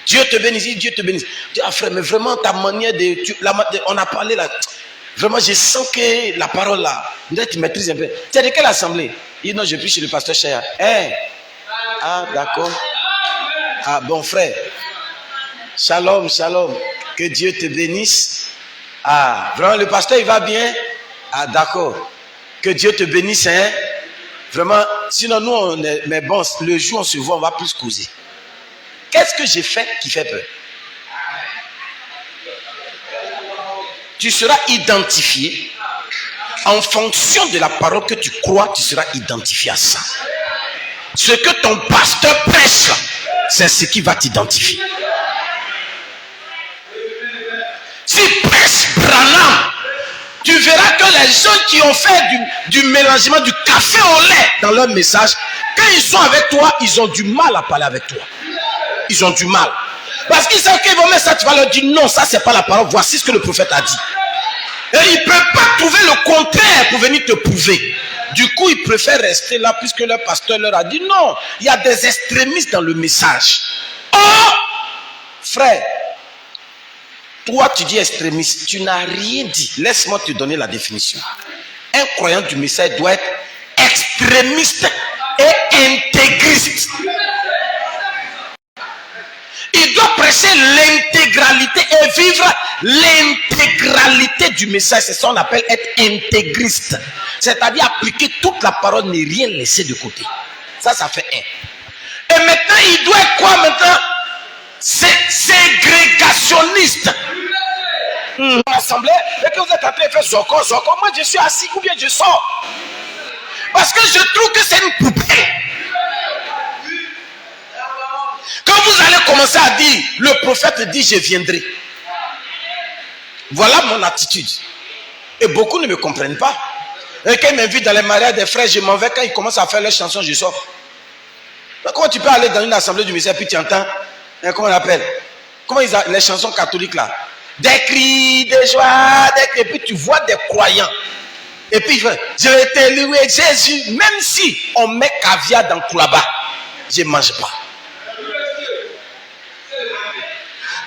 Dieu te bénisse, Dieu te bénisse. Je dis, ah frère, mais vraiment ta manière on a parlé là, vraiment je sens que la parole là, tu maîtrises un peu. Tu es de quelle assemblée? Il dit, non, je suis chez le pasteur Chaya. Hey. Ah, d'accord. Ah, bon frère. Shalom, shalom. Que Dieu te bénisse. Ah, vraiment, le pasteur, il va bien? Ah, d'accord. Que Dieu te bénisse, hein. Vraiment, sinon, nous, on est, mais bon, le jour où on se voit, on va plus causer. Qu'est-ce que j'ai fait qui fait peur? Tu seras identifié en fonction de la parole que tu crois, tu seras identifié à ça. Ce que ton pasteur prêche, c'est ce qui va t'identifier. Si prêche Branham, tu verras que les gens qui ont fait du mélangement du café au lait dans leur message, quand ils sont avec toi, ils ont du mal à parler avec toi. Ils ont du mal. Parce qu'ils savent qu'ils vont mettre ça, tu vas leur dire non, ça c'est pas la parole, voici ce que le prophète a dit. Et ils ne peuvent pas trouver le contraire pour venir te prouver. Du coup, ils préfèrent rester là puisque leur pasteur leur a dit non, il y a des extrémistes dans le message. Oh, frère, Toi, tu dis extrémiste. Tu n'as rien dit. Laisse-moi te donner la définition. Un croyant du message doit être extrémiste et intégriste. Il doit prêcher l'intégralité et vivre l'intégralité du message. C'est ça qu'on appelle être intégriste. C'est-à-dire appliquer toute la parole, ne rien laisser de côté. Ça fait un. Et maintenant, il doit être quoi maintenant? C'est ségrégationniste. L'assemblée, et que vous êtes en train de faire Zoko, moi je suis assis ou bien je sors. Parce que je trouve que c'est une poubelle. Quand vous allez commencer à dire, le prophète dit je viendrai. Voilà mon attitude. Et beaucoup ne me comprennent pas. Et quand ils m'invitent dans les mariages des frères, je m'en vais. Quand ils commencent à faire leurs chansons, je sors. Mais comment tu peux aller dans une assemblée du message puis tu entends, comment on appelle, les chansons catholiques là, des cris de joie, et puis tu vois des croyants. Et puis je vais te louer Jésus. Même si on met caviar dans Koulaba, je ne mange pas.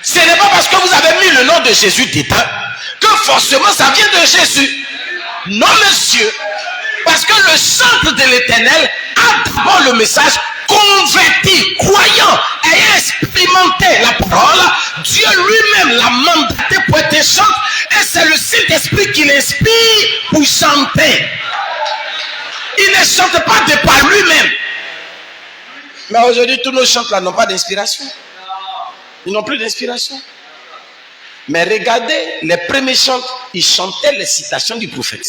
Ce n'est pas parce que vous avez mis le nom de Jésus dedans que forcément ça vient de Jésus. Non, monsieur. Parce que le centre de l'Éternel a d'abord le message converti, croyant, ayant expérimenté la parole. Dieu lui-même l'a mandaté pour être chanteur. Et c'est le Saint-Esprit qui l'inspire pour chanter. Il ne chante pas de par lui-même. Mais aujourd'hui, tous nos chants là n'ont pas d'inspiration. Ils n'ont plus d'inspiration. Mais regardez, les premiers chants, ils chantaient les citations du prophète.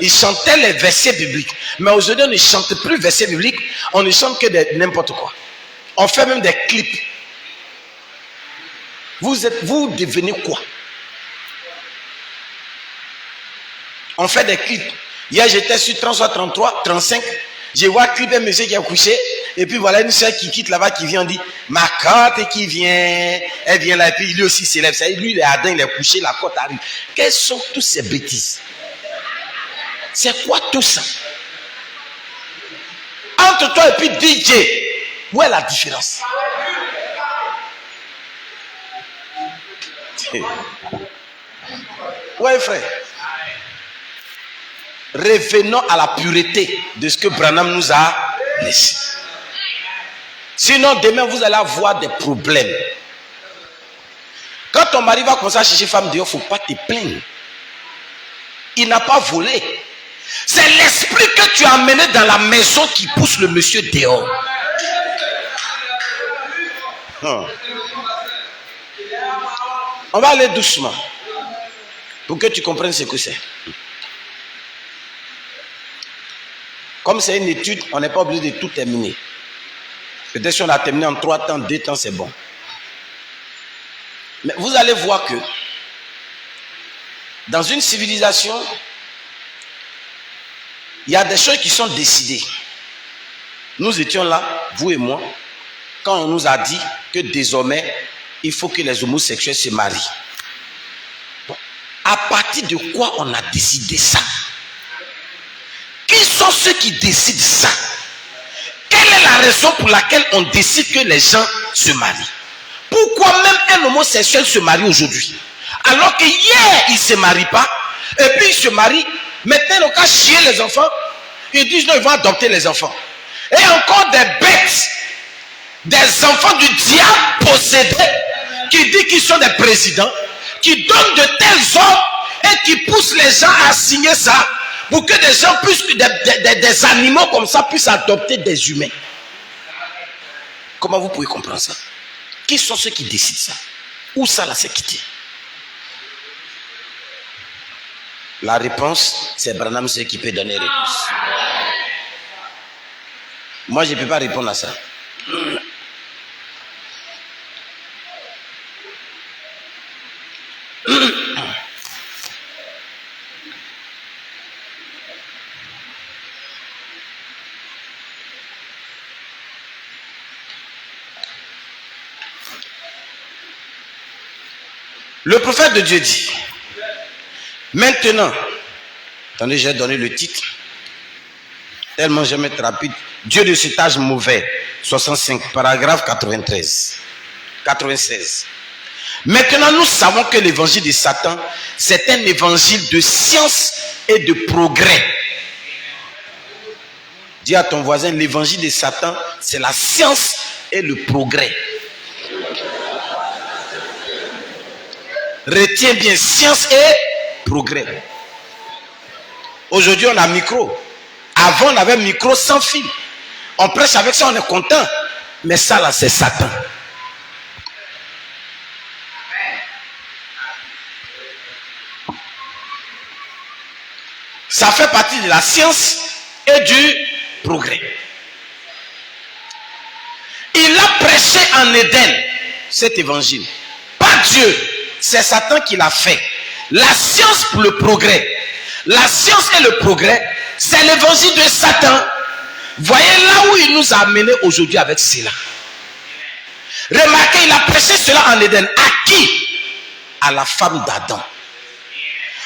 Ils chantaient les versets bibliques. Mais aujourd'hui, on ne chante plus versets bibliques. On ne chante que de n'importe quoi. On fait même des clips. Vous devenez quoi? On fait des clips. Hier, j'étais sur 33, 35. Je vois un clip d'un monsieur qui a couché. Et puis voilà une soeur qui quitte là-bas, qui vient, on dit, ma côte qui vient, elle vient là, et puis lui aussi s'élève. Lui, il est Adam, il est couché, la côte arrive. Quelles sont toutes ces bêtises? C'est quoi tout ça? Entre toi et puis DJ, où est la différence? Ouais, frère. Revenons à la pureté de ce que Branham nous a laissé. Sinon, demain, vous allez avoir des problèmes. Quand ton mari va commencer à chercher femme dehors, il ne faut pas te plaindre. Il n'a pas volé. C'est l'esprit que tu as amené dans la maison qui pousse le monsieur dehors. On va aller doucement pour que tu comprennes ce que c'est. Comme c'est une étude, on n'est pas obligé de tout terminer. Peut-être si on a terminé en 3 temps, 2 temps, c'est bon. Mais vous allez voir que dans une civilisation, il y a des choses qui sont décidées. Nous étions là, vous et moi, quand on nous a dit que désormais, il faut que les homosexuels se marient. Bon, à partir de quoi on a décidé ça? Qui sont ceux qui décident ça? Quelle est la raison pour laquelle on décide que les gens se marient? Pourquoi même un homosexuel se marie aujourd'hui? Alors que hier, il ne se marie pas, et puis il se marie, maintenant ils ont qu'à chier les enfants, ils disent non, ils vont adopter les enfants. Et encore des bêtes, des enfants du diable possédés, qui disent qu'ils sont des présidents, qui donnent de tels ordres et qui poussent les gens à signer ça, pour que des gens puissent, des animaux comme ça puissent adopter des humains. Comment vous pouvez comprendre ça? Qui sont ceux qui décident ça? Où ça la sécurité? La réponse, c'est Branham seul qui peut donner réponse. Moi, je ne peux pas répondre à ça. Le prophète de Dieu dit, maintenant, attendez, j'ai donné le titre, tellement j'aime être rapide, Dieu de cet âge mauvais, 65, paragraphe 96. Maintenant, nous savons que l'évangile de Satan, c'est un évangile de science et de progrès. Dis à ton voisin, l'évangile de Satan, c'est la science et le progrès. Retiens bien, science et progrès. Aujourd'hui, on a micro. Avant, on avait micro sans fil. On prêche avec ça, on est content. Mais ça, là, c'est Satan. Ça fait partie de la science et du progrès. Il a prêché en Éden cet évangile. Pas Dieu, c'est Satan qui l'a fait. La science pour le progrès. La science et le progrès, c'est l'évangile de Satan. Voyez là où il nous a amenés aujourd'hui avec cela. Remarquez, il a prêché cela en Éden. À qui? À la femme d'Adam.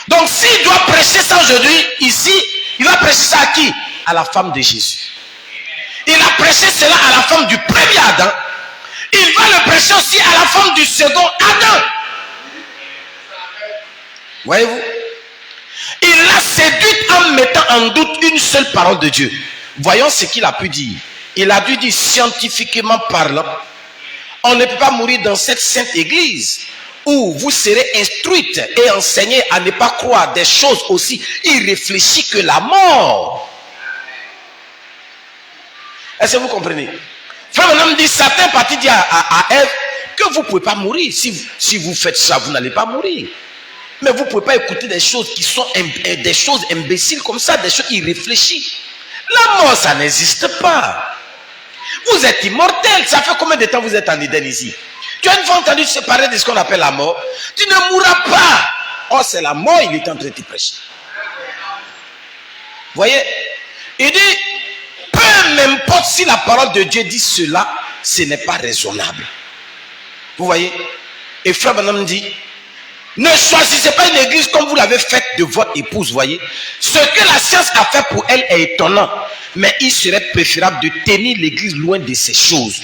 Donc s'il doit prêcher ça aujourd'hui, ici, il va prêcher ça à qui? À la femme de Jésus. Il a prêché cela à la femme du premier Adam. Il va le prêcher aussi à la femme du second Adam. Voyez-vous? Il l'a séduite en mettant en doute une seule parole de Dieu. Voyons ce qu'il a pu dire. Il a dû dire, scientifiquement parlant, on ne peut pas mourir dans cette sainte église où vous serez instruite et enseignée à ne pas croire des choses aussi irréfléchies que la mort. Est-ce que vous comprenez? Frère Branham dit, Satan parti dit à Ève que vous ne pouvez pas mourir. Si vous faites ça, vous n'allez pas mourir. Mais vous ne pouvez pas écouter des choses qui sont des choses imbéciles comme ça, des choses irréfléchies. La mort, ça n'existe pas. Vous êtes immortel. Ça fait combien de temps vous êtes en Éden ici? Tu as une fois entendu se parler de ce qu'on appelle la mort? Tu ne mourras pas. Oh, c'est la mort, il est en train de te prêcher. Voyez? Il dit, peu m'importe si la parole de Dieu dit cela, ce n'est pas raisonnable. Vous voyez? Et Frère Branham dit, ne choisissez pas une église comme vous l'avez faite de votre épouse, voyez. Ce que la science a fait pour elle est étonnant. Mais il serait préférable de tenir l'église loin de ces choses.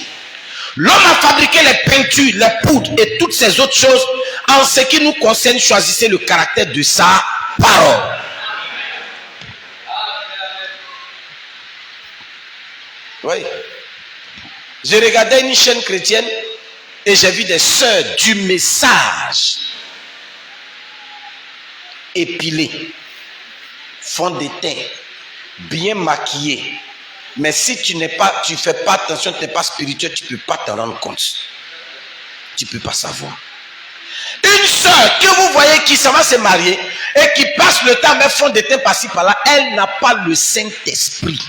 L'homme a fabriqué les peintures, les poudres et toutes ces autres choses. En ce qui nous concerne, choisissez le caractère de sa parole. Oui. J'ai regardé une chaîne chrétienne et j'ai vu des sœurs du message épilées, fond de teint, bien maquillées. Mais si tu ne fais pas attention, tu n'es pas spirituel, tu ne peux pas t'en rendre compte. Tu ne peux pas savoir. Une sœur que vous voyez qui s'en va se marier et qui passe le temps à mettre fond de teint par-ci par-là, elle n'a pas le Saint-Esprit.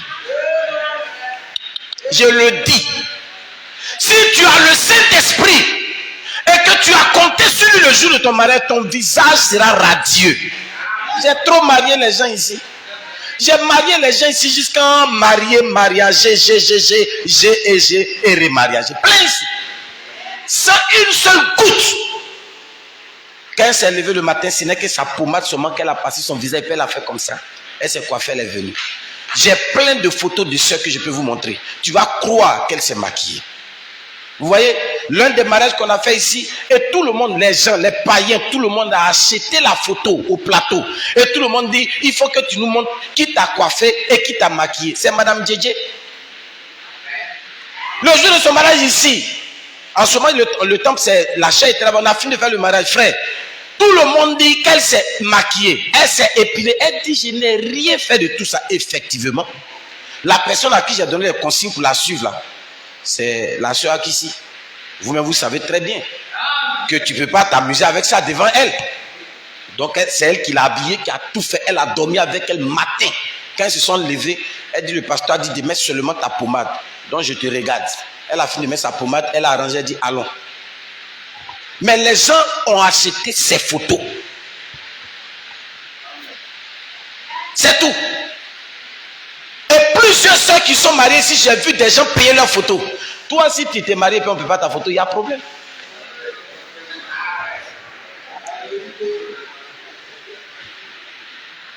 Je le dis. Si tu as le Saint-Esprit et que tu as compté sur lui le jour de ton mariage, ton visage sera radieux. J'ai trop marié les gens ici. J'ai marié les gens ici jusqu'à mariage, j'ai et remariage. Plein ici. Sans une seule goutte. Quand elle s'est levée le matin, ce n'est que sa pommade seulement qu'elle a passé son visage et puis elle a fait comme ça. Elle s'est coiffée, elle est venue. J'ai plein de photos de soeurs que je peux vous montrer. Tu vas croire qu'elle s'est maquillée. Vous voyez, l'un des mariages qu'on a fait ici, et tout le monde, les gens, les païens, tout le monde a acheté la photo au plateau. Et tout le monde dit, il faut que tu nous montres qui t'a coiffé et qui t'a maquillé. C'est Madame Djedje. Le jour de son mariage ici, en ce moment, le temple, c'est la chair était là-bas. On a fini de faire le mariage, frère. Tout le monde dit qu'elle s'est maquillée, elle s'est épilée. Elle dit, je n'ai rien fait de tout ça. Effectivement, la personne à qui j'ai donné les consignes pour la suivre, là, c'est la soeur ici. Vous-même, vous savez très bien que tu ne peux pas t'amuser avec ça devant elle. Donc, c'est elle qui l'a habillée, qui a tout fait. Elle a dormi avec elle matin. Quand ils se sont levés, elle dit, le pasteur a dit de mettre seulement ta pommade. Donc, je te regarde. Elle a fini de mettre sa pommade, elle a arrangé, elle dit, allons. Mais les gens ont acheté ces photos. C'est tout. Et plusieurs soeurs qui sont mariées ici, j'ai vu des gens payer leurs photos. Toi, si tu t'es marié et on ne peut pas ta photo, il y a problème.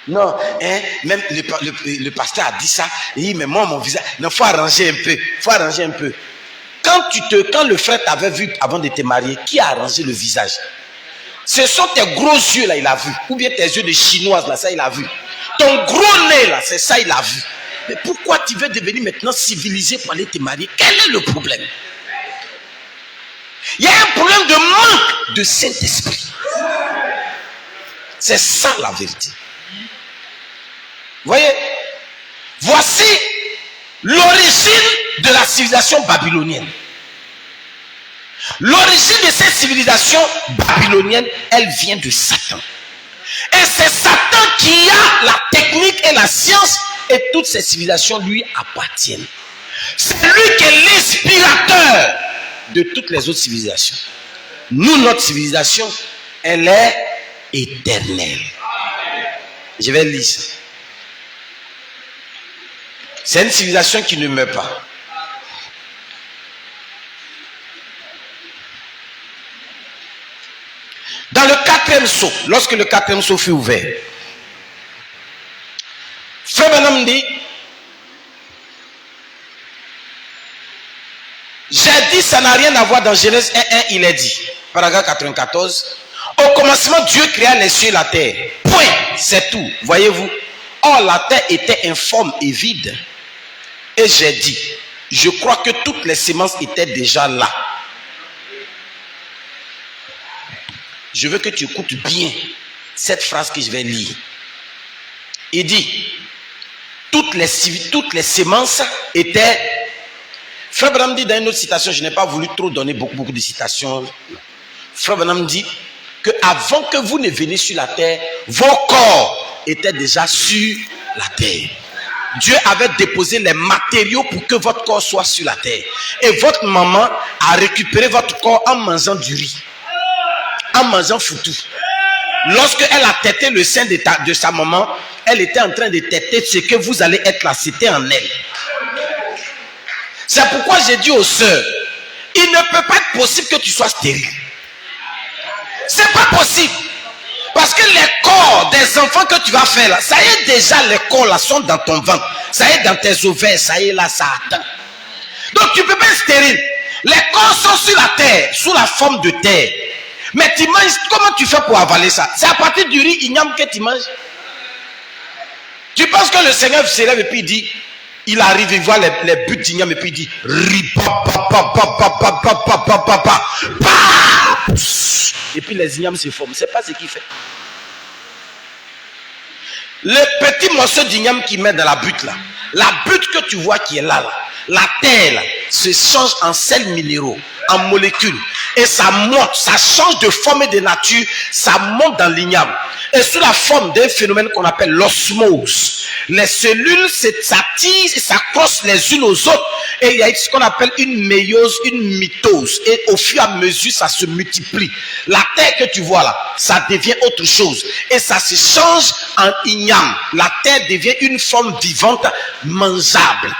Non, hein, même le pasteur a dit ça. Il dit, mais moi, mon visage, il faut arranger un peu. Il faut arranger un peu. Quand le frère t'avait vu avant de te marier, qui a arrangé le visage? Ce sont tes gros yeux là, il a vu. Ou bien tes yeux de chinoise là, ça il a vu. Ton gros nez là, c'est ça il a vu. Mais pourquoi tu veux devenir maintenant civilisé pour aller te marier? Quel est le problème? Il y a un problème de manque de Saint-Esprit. C'est ça la vérité. Vous voyez? Voici l'origine de la civilisation babylonienne. L'origine de cette civilisation babylonienne, elle vient de Satan. Et c'est Satan qui a la technique et la science, et toutes ces civilisations lui appartiennent. C'est lui qui est l'inspirateur de toutes les autres civilisations. Nous, notre civilisation, elle est éternelle. Je vais lire ça. C'est une civilisation qui ne meurt pas. Dans le 4e sceau, lorsque le 4e sceau fut ouvert, Frère Branham dit, j'ai dit, ça n'a rien à voir dans Genèse 1:1, il est dit, paragraphe 94, au commencement, Dieu créa les cieux et la terre. Point, c'est tout, voyez-vous. Or, la terre était informe et vide. Et j'ai dit, je crois que toutes les semences étaient déjà là. Je veux que tu écoutes bien cette phrase que je vais lire. Il dit, toutes les semences étaient... Frère Branham dit dans une autre citation, je n'ai pas voulu trop donner beaucoup de citations. Frère Branham dit que avant que vous ne veniez sur la terre, vos corps étaient déjà sur la terre. Dieu avait déposé les matériaux pour que votre corps soit sur la terre. Et votre maman a récupéré votre corps en mangeant du riz, en mangeant foutu. Lorsque elle a tété le sein de sa maman, elle était en train de téter ce que vous allez être là, c'était en elle. C'est pourquoi j'ai dit aux sœurs, il ne peut pas être possible que tu sois stérile. C'est pas possible. Parce que les corps des enfants que tu vas faire là, ça y est déjà, les corps là sont dans ton ventre. Ça y est dans tes ovaires, ça y est là, ça atteint. Donc tu ne peux pas être stérile. Les corps sont sur la terre, sous la forme de terre. Mais tu manges, comment tu fais pour avaler ça? C'est à partir du riz igname que tu manges. Tu penses que le Seigneur se lève et puis il dit, il arrive, il voit les buts d'igname et puis il dit, et puis les ignames se forment. C'est pas ce qu'il fait. Le petit morceau d'igname qu'il met dans la butte là, la butte que tu vois qui est là, la terre là, se change en sels minéraux, en molécules, et ça monte, ça change de forme et de nature, ça monte dans l'igname, et sous la forme d'un phénomène qu'on appelle l'osmose. Les cellules s'attisent et s'accrochent les unes aux autres, et il y a ce qu'on appelle une méiose, une mitose, et au fur et à mesure ça se multiplie. La terre que tu vois là, ça devient autre chose, et ça se change en igname. La terre devient une forme vivante, mangeable.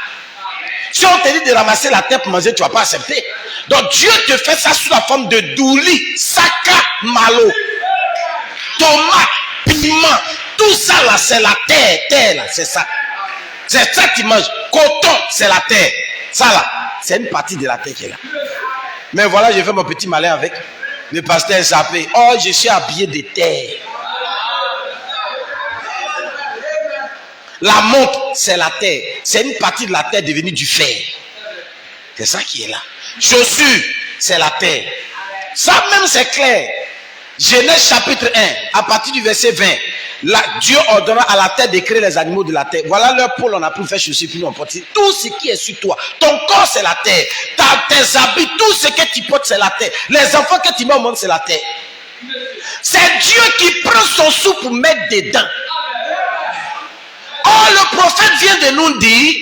Si on te dit de ramasser la terre pour manger, tu ne vas pas accepter. Donc Dieu te fait ça sous la forme de douli, saka, malo, tomate, piment. Tout ça là, c'est la terre là, c'est ça. C'est ça qui mange. Coton, c'est la terre. Ça là, c'est une partie de la terre qui est là. Mais voilà, j'ai fait mon petit malin avec le pasteur Zappé. Oh, je suis habillé de terre. La montre, c'est la terre. C'est une partie de la terre devenue du fer. C'est ça qui est là. Chaussures, c'est la terre. Ça même, c'est clair. Genèse chapitre 1, à partir du verset 20. Là, Dieu ordonna à la terre de créer les animaux de la terre. Voilà leur pôle, on a pu faire chaussures, puis nous on porte. Tout ce qui est sur toi, ton corps, c'est la terre. Tes habits, tout ce que tu portes, c'est la terre. Les enfants que tu mets au monde, c'est la terre. C'est Dieu qui prend son sou pour mettre dedans. Or, le prophète vient de nous dire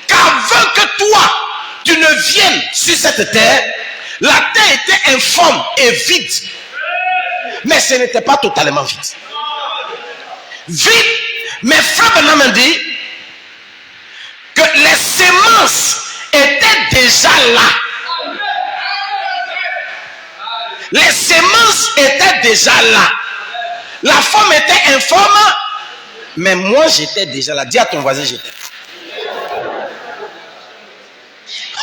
qu'avant que toi, tu ne viennes sur cette terre, la terre était informe et vide. Mais ce n'était pas totalement vide. Vide, mais Frère Branham dit que les semences étaient déjà là. Les semences étaient déjà là. La forme était informe. Mais moi, j'étais déjà là. Dis à ton voisin, j'étais.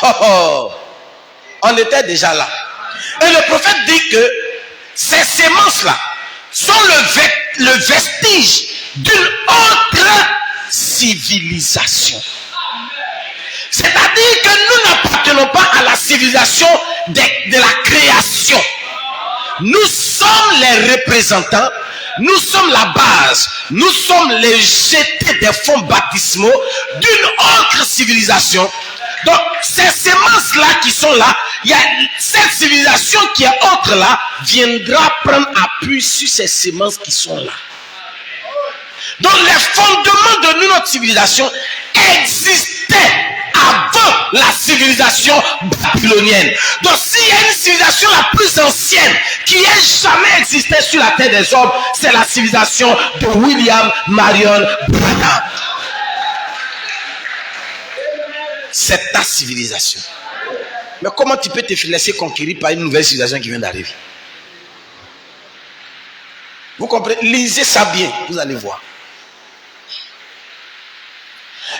Oh, oh. On était déjà là. Et le prophète dit que ces semences-là sont le vestige d'une autre civilisation. C'est-à-dire que nous n'appartenons pas à la civilisation de la création. Nous sommes les représentants, nous sommes la base, nous sommes les jetés des fonds baptismaux d'une autre civilisation. Donc, ces semences-là qui sont là, il y a cette civilisation qui est autre là, viendra prendre appui sur ces semences qui sont là. Donc, les fondements de notre civilisation existaient avant la civilisation babylonienne. Donc, s'il y a une civilisation la plus ancienne qui ait jamais existé sur la terre des hommes, c'est la civilisation de William Marion Branham. C'est ta civilisation. Mais comment tu peux te laisser conquérir par une nouvelle civilisation qui vient d'arriver? Vous comprenez? Lisez ça bien, vous allez voir.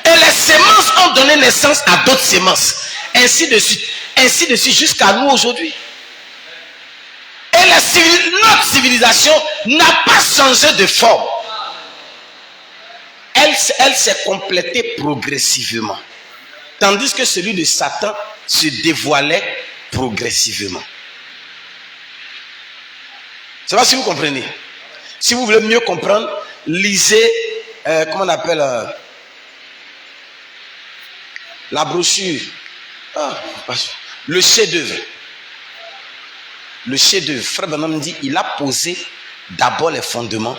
Et les semences ont donné naissance à d'autres semences. Ainsi de suite jusqu'à nous aujourd'hui. Et notre civilisation n'a pas changé de forme. Elle s'est complétée progressivement. Tandis que celui de Satan se dévoilait progressivement. Je ne sais pas si vous comprenez. Si vous voulez mieux comprendre, lisez, comment on appelle, la brochure, le chef-d'œuvre. Le chef-d'œuvre, Frère Branham dit, il a posé d'abord les fondements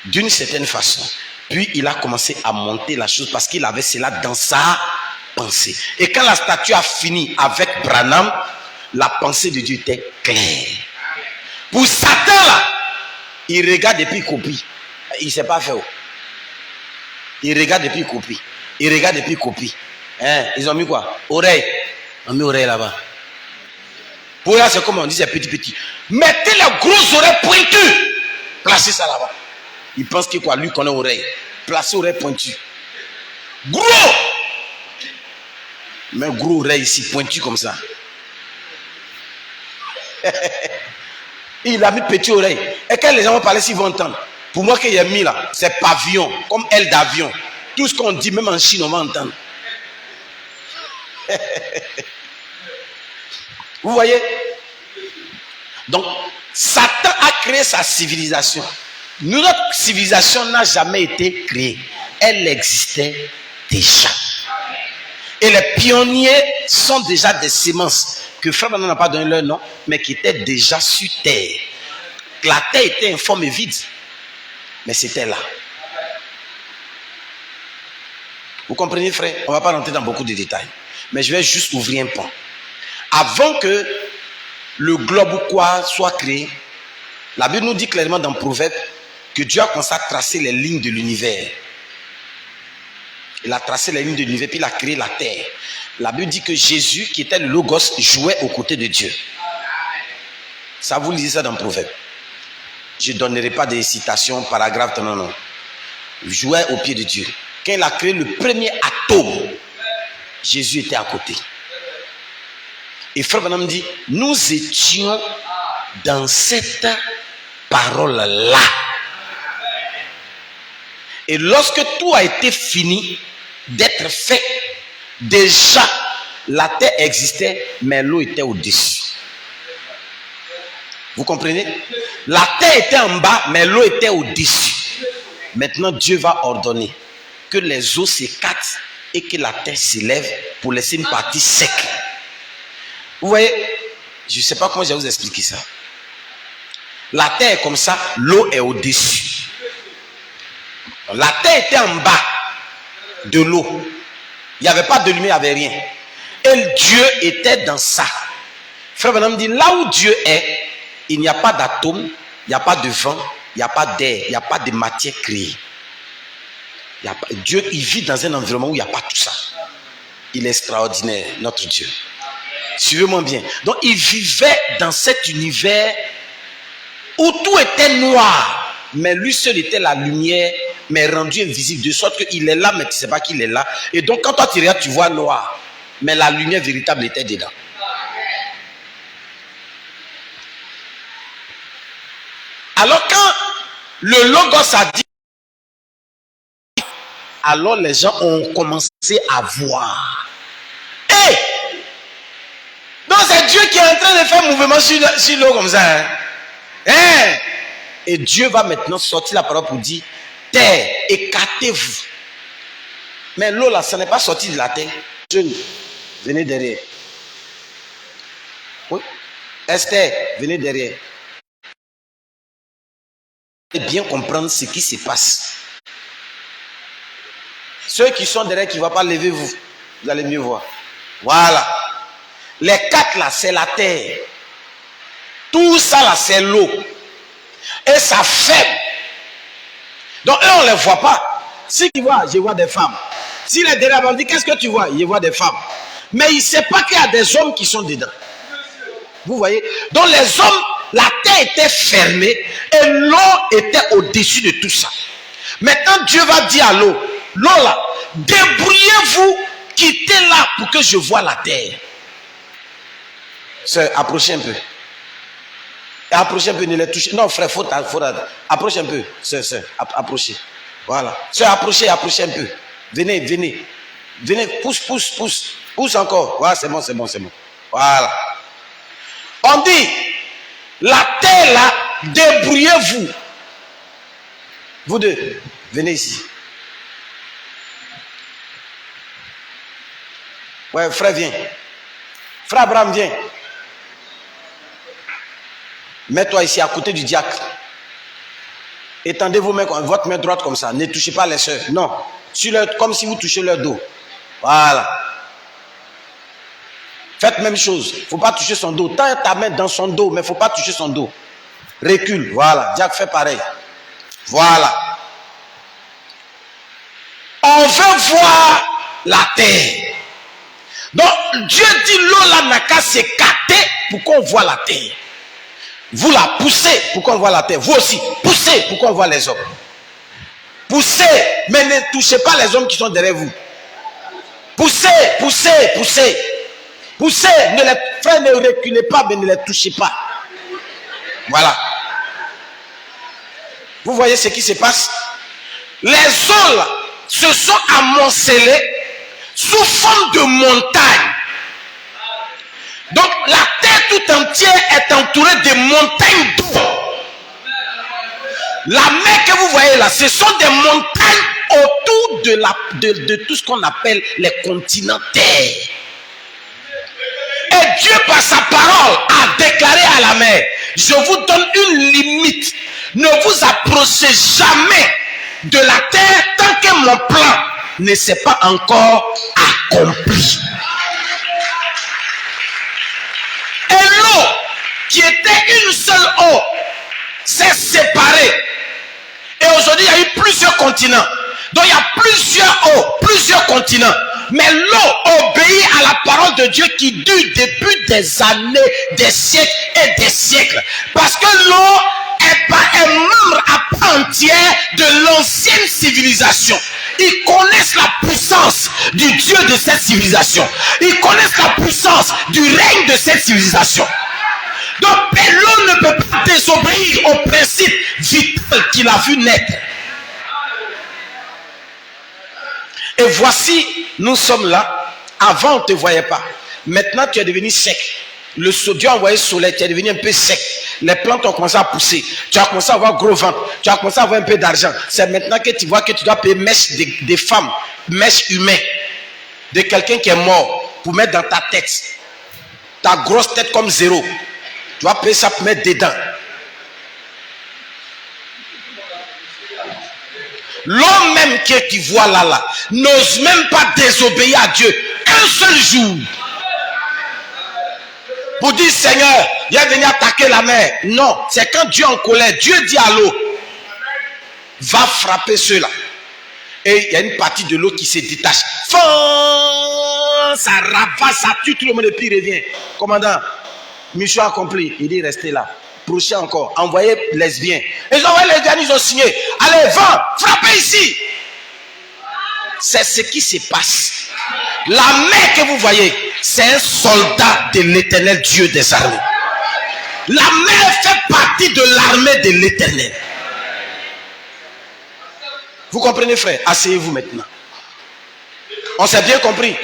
d'une certaine façon. Puis il a commencé à monter la chose parce qu'il avait cela dans sa pensée. Et quand la statue a fini avec Branham, la pensée de Dieu était claire. Pour Satan là, il regarde et puis il copie. Il ne sait pas faire. Il regarde et puis il copie. Il regarde et puis il copie. Hein? Ils ont mis quoi? Oreille. On a mis oreille là-bas. Pour là, c'est comme on dit, c'est petit. Mettez les grosses oreilles pointues. Placez ça là-bas. Il pense que quoi? Lui connaît oreille. Placez oreille pointue. Gros! Mais gros oreille ici, pointu comme ça. Il a mis petit oreille. Et quand les gens vont parler, s'ils vont entendre. Pour moi, qu'il y a mis là, c'est pavillon, comme aile d'avion. Tout ce qu'on dit, même en Chine, on va entendre. Vous voyez? Donc, Satan a créé sa civilisation. Notre civilisation n'a jamais été créée. Elle existait déjà. Et les pionniers sont déjà des semences que Frère Branham n'a pas donné leur nom, mais qui étaient déjà sur terre. La terre était informe et vide, mais c'était là. Vous comprenez, frère? On ne va pas rentrer dans beaucoup de détails, mais je vais juste ouvrir un pan. Avant que le globe ou quoi soit créé, la Bible nous dit clairement dans Proverbe que Dieu a commencé à tracer les lignes de l'univers. Il a tracé les lignes de l'univers, puis il a créé la terre. La Bible dit que Jésus, qui était le Logos, jouait aux côtés de Dieu. Ça, vous lisez ça dans Proverbe. Je ne donnerai pas des citations, paragraphes, non. Il jouait au pied de Dieu. Quand il a créé le premier atome, Jésus était à côté. Et Frère Branham dit, nous étions dans cette parole-là. Et lorsque tout a été fini d'être fait, déjà la terre existait, mais l'eau était au-dessus. Vous comprenez? La terre était en bas, mais l'eau était au-dessus. Maintenant, Dieu va ordonner que les eaux s'écartent et que la terre s'élève pour laisser une partie sec. Vous voyez? Je ne sais pas comment je vais vous expliquer ça. La terre est comme ça, l'eau est au-dessus. La terre était en bas de l'eau. Il n'y avait pas de lumière, il n'y avait rien. Et Dieu était dans ça. Frère Branham dit, là où Dieu est, il n'y a pas d'atome, il n'y a pas de vent, il n'y a pas d'air, il n'y a pas de matière créée. Dieu, il vit dans un environnement où il n'y a pas tout ça. Il est extraordinaire, notre Dieu. Suivez-moi bien. Donc, il vivait dans cet univers où tout était noir, mais lui seul était la lumière, mais rendu invisible, de sorte qu'il est là, mais tu ne sais pas qu'il est là. Et donc, quand toi tu regardes, tu vois noir, mais la lumière véritable était dedans. Alors quand le Logos a dit, alors les gens ont commencé à voir. Et donc c'est Dieu qui est en train de faire mouvement sur l'eau comme ça. Hein? Et Dieu va maintenant sortir la parole pour dire, terre, écartez-vous. Mais l'eau là, ça n'est pas sorti de la terre. Jeunes, venez derrière. Oui. Esther, venez derrière. Et bien comprendre ce qui se passe. Ceux qui sont derrière, qui ne vont pas lever vous, vous allez mieux voir. Voilà. Les quatre là, c'est la terre. Tout ça là, c'est l'eau. Et ça fait. Donc eux, on ne les voit pas. Si tu vois, je vois des femmes. Si les derrière on dit, qu'est-ce que tu vois? Je vois des femmes. Mais il ne sait pas qu'il y a des hommes qui sont dedans. Vous voyez? Donc les hommes, la terre était fermée et l'eau était au-dessus de tout ça. Maintenant, Dieu va dire à l'eau, l'eau là, débrouillez-vous, quittez là pour que je voie la terre. C'est approchez un peu. Approchez un peu, ne les touchez. Non, frère, faut approchez un peu. Approchez. Voilà. Approchez un peu. Venez. Pousse encore. Voilà, c'est bon. Voilà. On dit, la terre là, débrouillez-vous. Vous deux, venez ici. Ouais, frère, viens. Frère Abraham, viens. Mets-toi ici à côté du diacre. Étendez vos mains, votre main droite comme ça. Ne touchez pas les sœurs. Non. Comme si vous touchez leur dos. Voilà. Faites même chose. Il ne faut pas toucher son dos. Tends ta main dans son dos, mais il ne faut pas toucher son dos. Recule. Voilà. Diacre fait pareil. Voilà. On veut voir la terre. Donc, Dieu dit l'eau là n'a qu'à s'écarter pour qu'on voit la terre. Vous la poussez pour qu'on voit la terre. Vous aussi, poussez pour qu'on voit les hommes. Poussez, mais ne touchez pas les hommes qui sont derrière vous. Poussez. Frères, ne reculez pas, mais ne les touchez pas. Voilà. Vous voyez ce qui se passe? Les eaux là, se sont amoncelées sous forme de montagne. Donc la terre tout entière est entourée de montagnes d'eau. La mer que vous voyez là, ce sont des montagnes autour de tout ce qu'on appelle les continents terre. Et Dieu par sa parole a déclaré à la mer, je vous donne une limite. Ne vous approchez jamais de la terre tant que mon plan ne s'est pas encore accompli. Et l'eau qui était une seule eau s'est séparée. Et aujourd'hui, il y a eu plusieurs continents. Donc il y a plusieurs eaux, plusieurs continents. Mais l'eau obéit à la parole de Dieu qui dure depuis des années, des siècles et des siècles. Parce que l'eau est membre à part entière de l'ancienne civilisation. Ils connaissent la puissance du Dieu de cette civilisation. Ils connaissent la puissance du règne de cette civilisation. Donc l'eau ne peut pas désobéir au principe vital qu'il a vu naître. Et voici, nous sommes là. Avant, on ne te voyait pas. Maintenant, tu es devenu sec. Dieu a envoyé le soleil, tu es devenu un peu sec. Les plantes ont commencé à pousser. Tu as commencé à avoir gros ventre. Tu as commencé à avoir un peu d'argent. C'est maintenant que tu vois que tu dois payer mèche des femmes, mèche humaine, de quelqu'un qui est mort, pour mettre dans ta tête. Ta grosse tête comme zéro. Tu vas payer ça pour mettre dedans. L'homme même que tu vois là, n'ose même pas désobéir à Dieu un seul jour. Pour dire, Seigneur, il est venu attaquer la mer. Non, c'est quand Dieu est en colère. Dieu dit à l'eau, va frapper ceux-là. Et il y a une partie de l'eau qui se détache. Ça ravasse, ça tue tout le monde et puis il revient. Commandant, mission accomplie. Il dit, restez là. Prochain encore. Envoyez lesbiens. Ils ont envoyé les lesbiens, ils ont signé. Allez, va, frappez ici. C'est ce qui se passe. La mer que vous voyez, c'est un soldat de l'Éternel Dieu des armées. La mer fait partie de l'armée de l'Éternel. Vous comprenez, frère? Asseyez-vous maintenant. On s'est bien compris.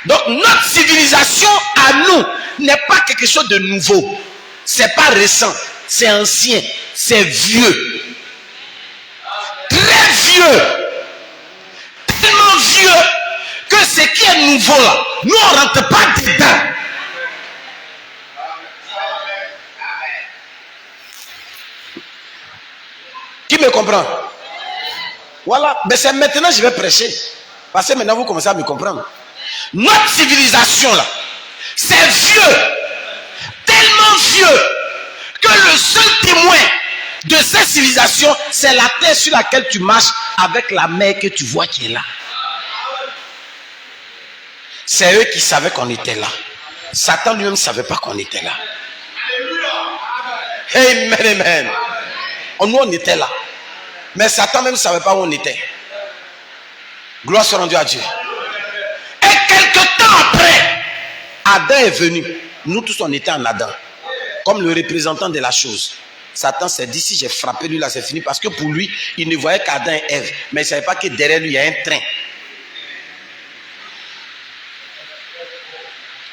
Donc notre civilisation à nous n'est pas quelque chose de nouveau. C'est pas récent, c'est ancien, c'est vieux. Très vieux. Tellement vieux que ce qui est nouveau là, nous on rentre pas dedans. Qui me comprend? Voilà, mais c'est maintenant que je vais prêcher. Parce que maintenant vous commencez à me comprendre. Notre civilisation là, c'est vieux, tellement vieux, que le seul témoin de cette civilisation, c'est la terre sur laquelle tu marches avec la mer que tu vois qui est là. C'est eux qui savaient qu'on était là. Satan lui-même ne savait pas qu'on était là. Amen, amen. Nous on était là. Mais Satan même ne savait pas où on était. Gloire soit rendue à Dieu. Et quelque temps après, Adam est venu. Nous tous on était en Adam. Comme le représentant de la chose. Satan s'est dit, si j'ai frappé lui là, c'est fini. Parce que pour lui, il ne voyait qu'Adam et Ève. Mais il ne savait pas que derrière lui, il y a un train.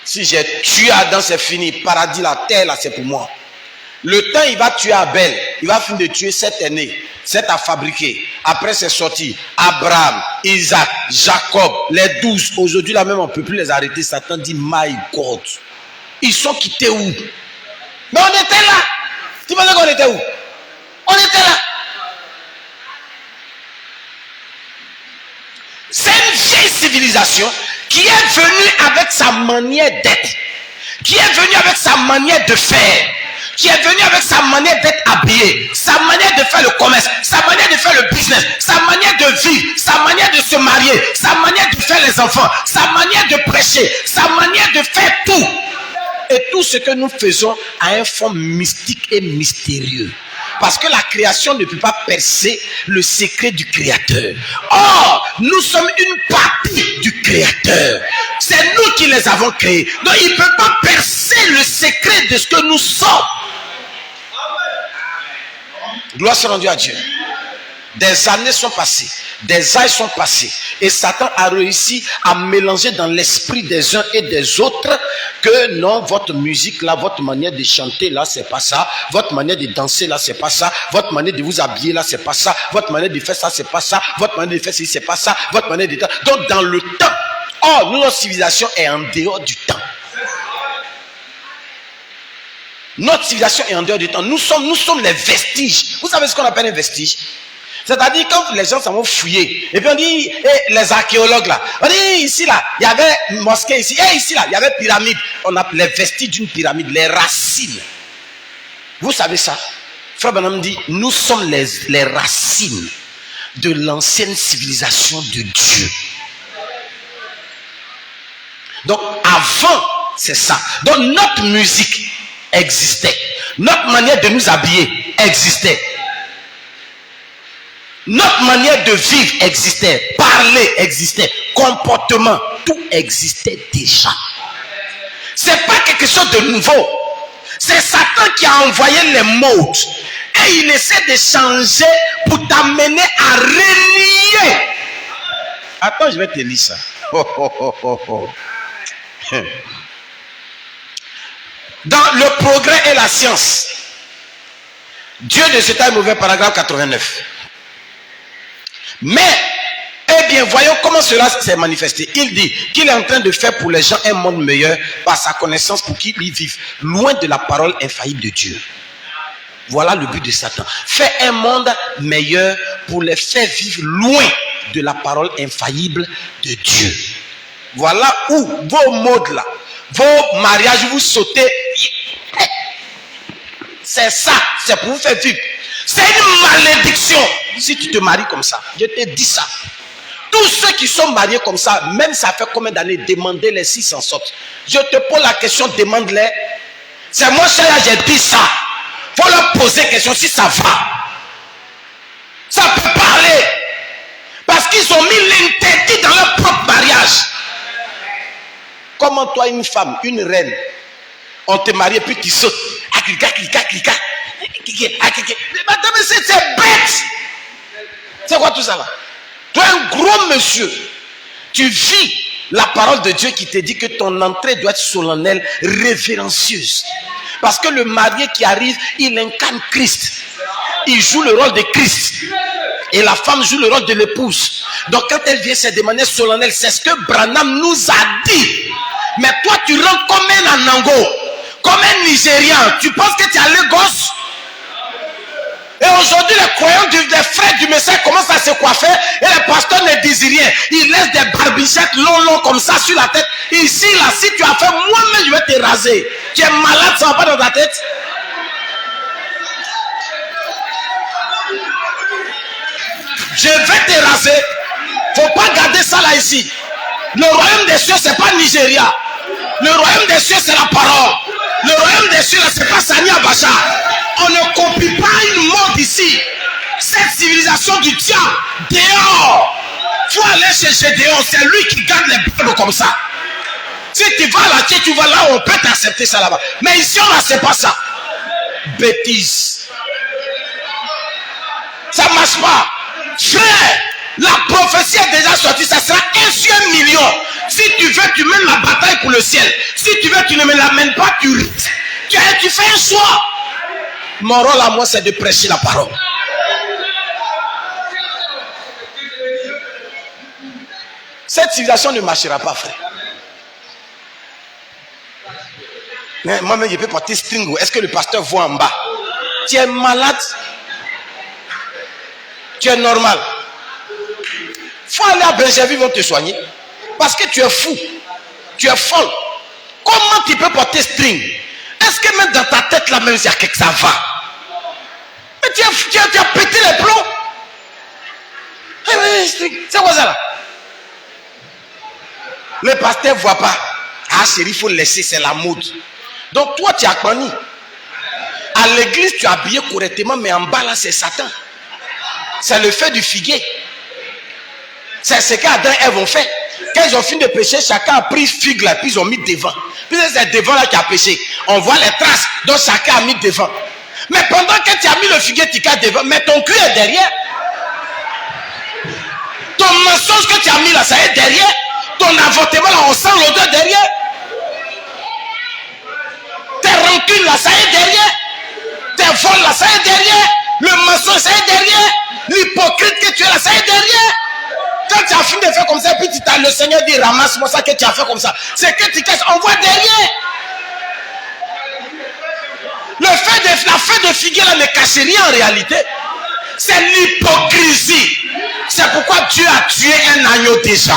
Si j'ai tué Adam, c'est fini. Paradis, la terre là, c'est pour moi. Le temps, il va tuer Abel. Il va finir de tuer 7 aînés. 7 à fabriquer. Après, c'est sorti. Abraham, Isaac, Jacob, les 12. Aujourd'hui, là même, on ne peut plus les arrêter. Satan dit, my God. Ils sont quittés où? Mais on était là. Tu pensais qu'on était où? On était là. C'est une vieille civilisation qui est venue avec sa manière d'être. Qui est venue avec sa manière de faire. Qui est venu avec sa manière d'être habillé, sa manière de faire le commerce, sa manière de faire le business, sa manière de vivre, sa manière de se marier, sa manière de faire les enfants, sa manière de prêcher, sa manière de faire tout. Et tout ce que nous faisons a un fond mystique et mystérieux. Parce que la création ne peut pas percer le secret du Créateur. Or, nous sommes une partie du Créateur. C'est nous qui les avons créés. Donc, il ne peut pas percer le secret de ce que nous sommes. Gloire soit rendue à Dieu. Des années sont passées, des âges sont passés, et Satan a réussi à mélanger dans l'esprit des uns et des autres que non, votre musique là, votre manière de chanter là, c'est pas ça, votre manière de danser là, c'est pas ça, votre manière de vous habiller là, c'est pas ça, votre manière de faire ça, c'est pas ça, votre manière de faire ceci, c'est pas ça, votre manière de... Donc dans le temps, or notre civilisation est en dehors du temps. Notre civilisation est en dehors du temps. Nous sommes les vestiges. Vous savez ce qu'on appelle un vestige? C'est-à-dire quand les gens s'en vont fouiller. Et puis on dit, les archéologues là. On dit, ici là, il y avait une mosquée ici. Et ici là, il y avait pyramide. On a les vestiges d'une pyramide, les racines. Vous savez ça? Frère Branham dit, nous sommes les racines de l'ancienne civilisation de Dieu. Donc avant, c'est ça. Donc notre musique existait. Notre manière de nous habiller existait. Notre manière de vivre existait. Parler existait. Comportement, tout existait déjà. C'est pas quelque chose de nouveau. C'est Satan qui a envoyé les modes. Et il essaie de changer pour t'amener à renier. Attends, je vais te lire ça. Dans le progrès et la science, Dieu de ce temps est mauvais, paragraphe 89. Mais, eh bien, voyons comment cela s'est manifesté. Il dit qu'il est en train de faire pour les gens un monde meilleur par sa connaissance pour qu'ils y vivent, loin de la parole infaillible de Dieu. Voilà le but de Satan. Faire un monde meilleur pour les faire vivre loin de la parole infaillible de Dieu. Voilà où vos modes là, vos mariages, vous sautez. C'est ça, c'est pour vous faire vivre. C'est une malédiction si tu te maries comme ça. Je te dis ça. Tous ceux qui sont mariés comme ça, même ça fait combien d'années, demandez-les s'ils s'en sortent. Je te pose la question, demande-les. C'est moi, cher, j'ai dit ça. Il faut leur poser la question si ça va. Ça peut parler. Parce qu'ils ont mis l'interdit dans leur propre mariage. Comment toi, une femme, une reine, On te marie et puis tu sautes. Clica. C'est bête. C'est quoi tout ça là? Tu es un gros monsieur. Tu vis la parole de Dieu qui te dit que ton entrée doit être solennelle, révérencieuse. Parce que le marié qui arrive, il incarne Christ. Il joue le rôle de Christ. Et la femme joue le rôle de l'épouse. Donc quand elle vient, c'est de manière solennelle. C'est ce que Branham nous a dit. Mais toi, tu rentres comme un Anango, comme un Nigérian. Tu penses que tu es à Lagos? Et aujourd'hui, les croyants des frères du message commencent à se coiffer et les pasteurs ne disent rien. Ils laissent des barbichettes longs comme ça sur la tête. Ici, là, si tu as fait, moi-même, je vais te raser. Tu es malade, ça va pas dans ta tête? Je vais te raser. Faut pas garder ça là ici. Le royaume des cieux, c'est pas Nigeria. Le royaume des cieux, c'est la parole. Le royaume des cieux, c'est pas Sani Abacha. On ne copie pas une mode ici. Cette civilisation du diable, dehors. Faut aller chez Gédéon. C'est lui qui garde les Bibles comme ça. Si tu vas là, tu vas là, on peut t'accepter ça là-bas. Mais ici, on n'accepte pas ça. Bêtise. Ça ne marche pas. Frère, la prophétie est déjà sortie. Ça sera 1 sur 1 million. Si tu veux, tu mènes la bataille pour le ciel. Si tu veux, tu ne me l'amènes pas, tu fais un choix. Mon rôle à moi, c'est de prêcher la parole. Cette civilisation ne marchera pas, frère. Mais moi-même, je peux porter string. Est-ce que le pasteur voit en bas? Tu es malade? Tu es normal? Faut aller à Benjerville, ils vont te soigner. Parce que tu es fou. Tu es folle. Comment tu peux porter string? Est-ce que même dans ta tête là même il y a quelque chose, ça va? Mais tu as pété les plombs. C'est quoi ça là? Le pasteur ne voit pas. Ah chérie, il faut laisser, c'est la mode. Donc toi tu as connu. À l'église tu es habillé correctement, mais en bas là c'est Satan. C'est le fait du figuier. C'est ce qu'Adam et Ève ont fait. Quand ils ont fini de pécher, chacun a pris figue là, puis ils ont mis devant. Puis c'est devant là qui a péché. On voit les traces, donc chacun a mis devant. Mais pendant que tu as mis le figuier, tu as devant, mais ton cul est derrière. Ton mensonge que tu as mis là, ça est derrière. Ton avortement là, on sent l'odeur derrière. Tes rancunes là, ça est derrière. Tes vols là, ça est derrière. Le mensonge, ça est derrière. L'hypocrite que tu es là, ça est derrière. Quand tu as fini de faire comme ça, puis le Seigneur dit ramasse-moi ça que tu as fait comme ça. C'est que tu caches, on voit derrière. La fête de figuier là ne cache rien en réalité. C'est l'hypocrisie. C'est pourquoi Dieu a tué un agneau déjà.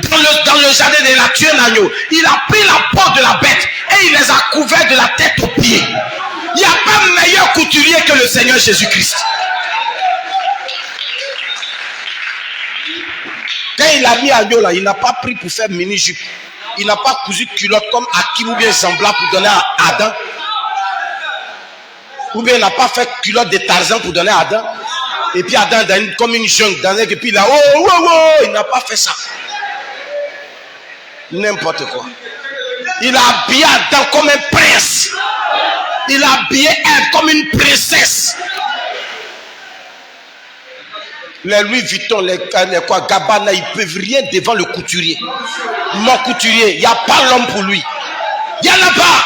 Dans le jardin, il a tué un agneau. Il a pris la peau de la bête et il les a couverts de la tête aux pieds. Il n'y a pas meilleur couturier que le Seigneur Jésus-Christ. Quand il a mis agneau là, il n'a pas pris pour faire mini-jupe. Il n'a pas cousu culotte comme Hakim ou bien semblable pour donner à Adam. Ou bien il n'a pas fait culotte de Tarzan pour donner à Adam. Et puis Adam comme une jungle. Et puis il a il n'a pas fait ça. N'importe quoi. Il a habillé Adam comme un prince. Il a habillé Ève comme une princesse. Les Louis Vuitton, les Gabbana, ils ne peuvent rien devant le couturier. Mon couturier, il n'y a pas l'homme pour lui. Il n'y en a pas.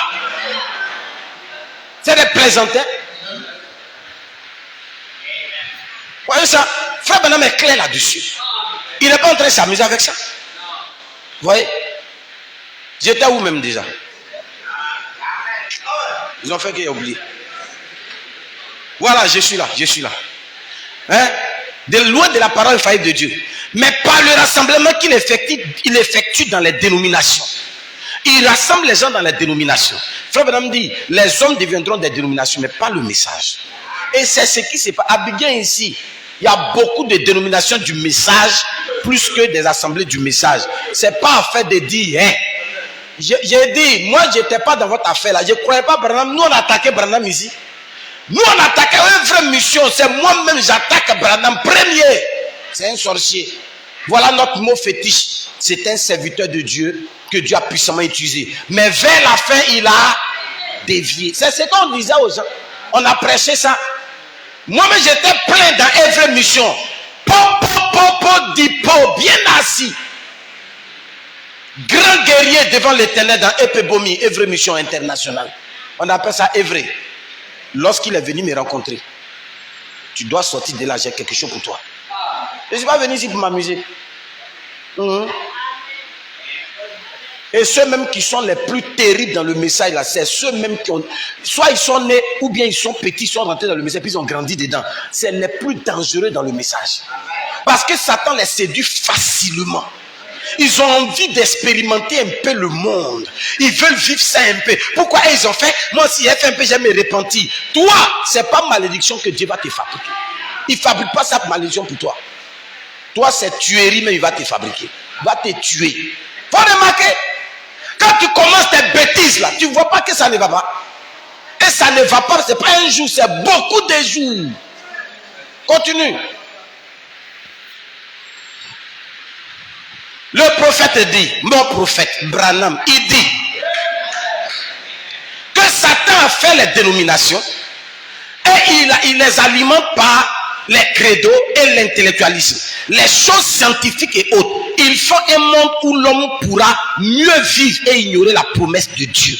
C'est des plaisantins. Voyez ça? Frère Branham est clair là-dessus. Il n'est pas en train de s'amuser avec ça. Vous voyez? J'étais où même déjà? Ils ont fait qu'il a oublié. Voilà, je suis là. Hein? De loin de la parole faillible de Dieu. Mais par le rassemblement qu'il effectue dans les dénominations. Il rassemble les gens dans les dénominations. Frère Branham dit, les hommes deviendront des dénominations, mais pas le message. Et c'est ce qui s'est passé. À Abidjan ici, il y a beaucoup de dénominations du message, plus que des assemblées du message. C'est pas affaire de dire, hein. J'ai dit, moi je n'étais pas dans votre affaire là. Je ne croyais pas Branham. Nous on attaquait Branham ici. Nous on attaquait une vraie mission. C'est moi-même j'attaque Branham premier. C'est un sorcier. Voilà notre mot fétiche. C'est un serviteur de Dieu que Dieu a puissamment utilisé. Mais vers la fin, il a dévié. C'est ce qu'on disait aux gens. On a prêché ça. Moi-même, j'étais plein dans Every Mission. Bien assis. Grand guerrier devant l'éternel dans Epebomi, Every Mission International. On appelle ça Every. Lorsqu'il est venu me rencontrer, tu dois sortir de là, j'ai quelque chose pour toi. Je ne suis pas venu ici pour m'amuser. Et ceux même qui sont les plus terribles dans le message, là, c'est ceux même qui ont... Soit ils sont nés, ou bien ils sont petits, ils sont rentrés dans le message, puis ils ont grandi dedans. C'est les plus dangereux dans le message. Parce que Satan les séduit facilement. Ils ont envie d'expérimenter un peu le monde. Ils veulent vivre ça un peu. Pourquoi ils ont fait? Moi, si j'ai fait un peu, j'ai me repenti. Toi, c'est pas malédiction que Dieu va te fabriquer. Il ne fabrique pas sa malédiction pour toi. Toi, c'est tuerie, mais il va te fabriquer. Il va te tuer. Faut remarquer, quand tu commences tes bêtises là, tu ne vois pas que ça ne va pas. Et ça ne va pas, ce n'est pas un jour, c'est beaucoup de jours. Continue. Le prophète dit, mon prophète, Branham, il dit que Satan a fait les dénominations et il les alimente par les credos et l'intellectualisme. Les choses scientifiques et autres. Ils font un monde où l'homme pourra mieux vivre et ignorer la promesse de Dieu.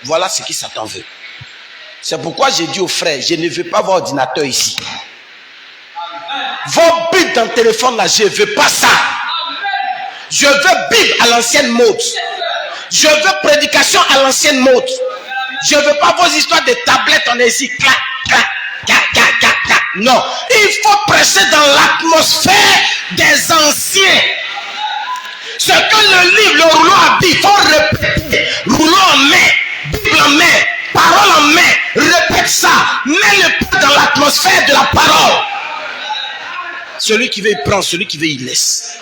Voilà ce que Satan veut. C'est pourquoi j'ai dit aux frères, je ne veux pas avoir ordinateur ici. Vos Bibles dans le téléphone là, je ne veux pas ça. Je veux Bible à l'ancienne mode. Je veux prédication à l'ancienne mode. Je ne veux pas vos histoires de tablettes, on est ici. Clac, clac, clac, clac, clac, clac. Non, il faut prêcher dans l'atmosphère des anciens. Ce que le livre, le rouleau a dit, il faut répéter. Rouleau en main, Bible en main, parole en main. Répète ça. Mets-le pas dans l'atmosphère de la parole. Celui qui veut, il prend. Celui qui veut, il laisse.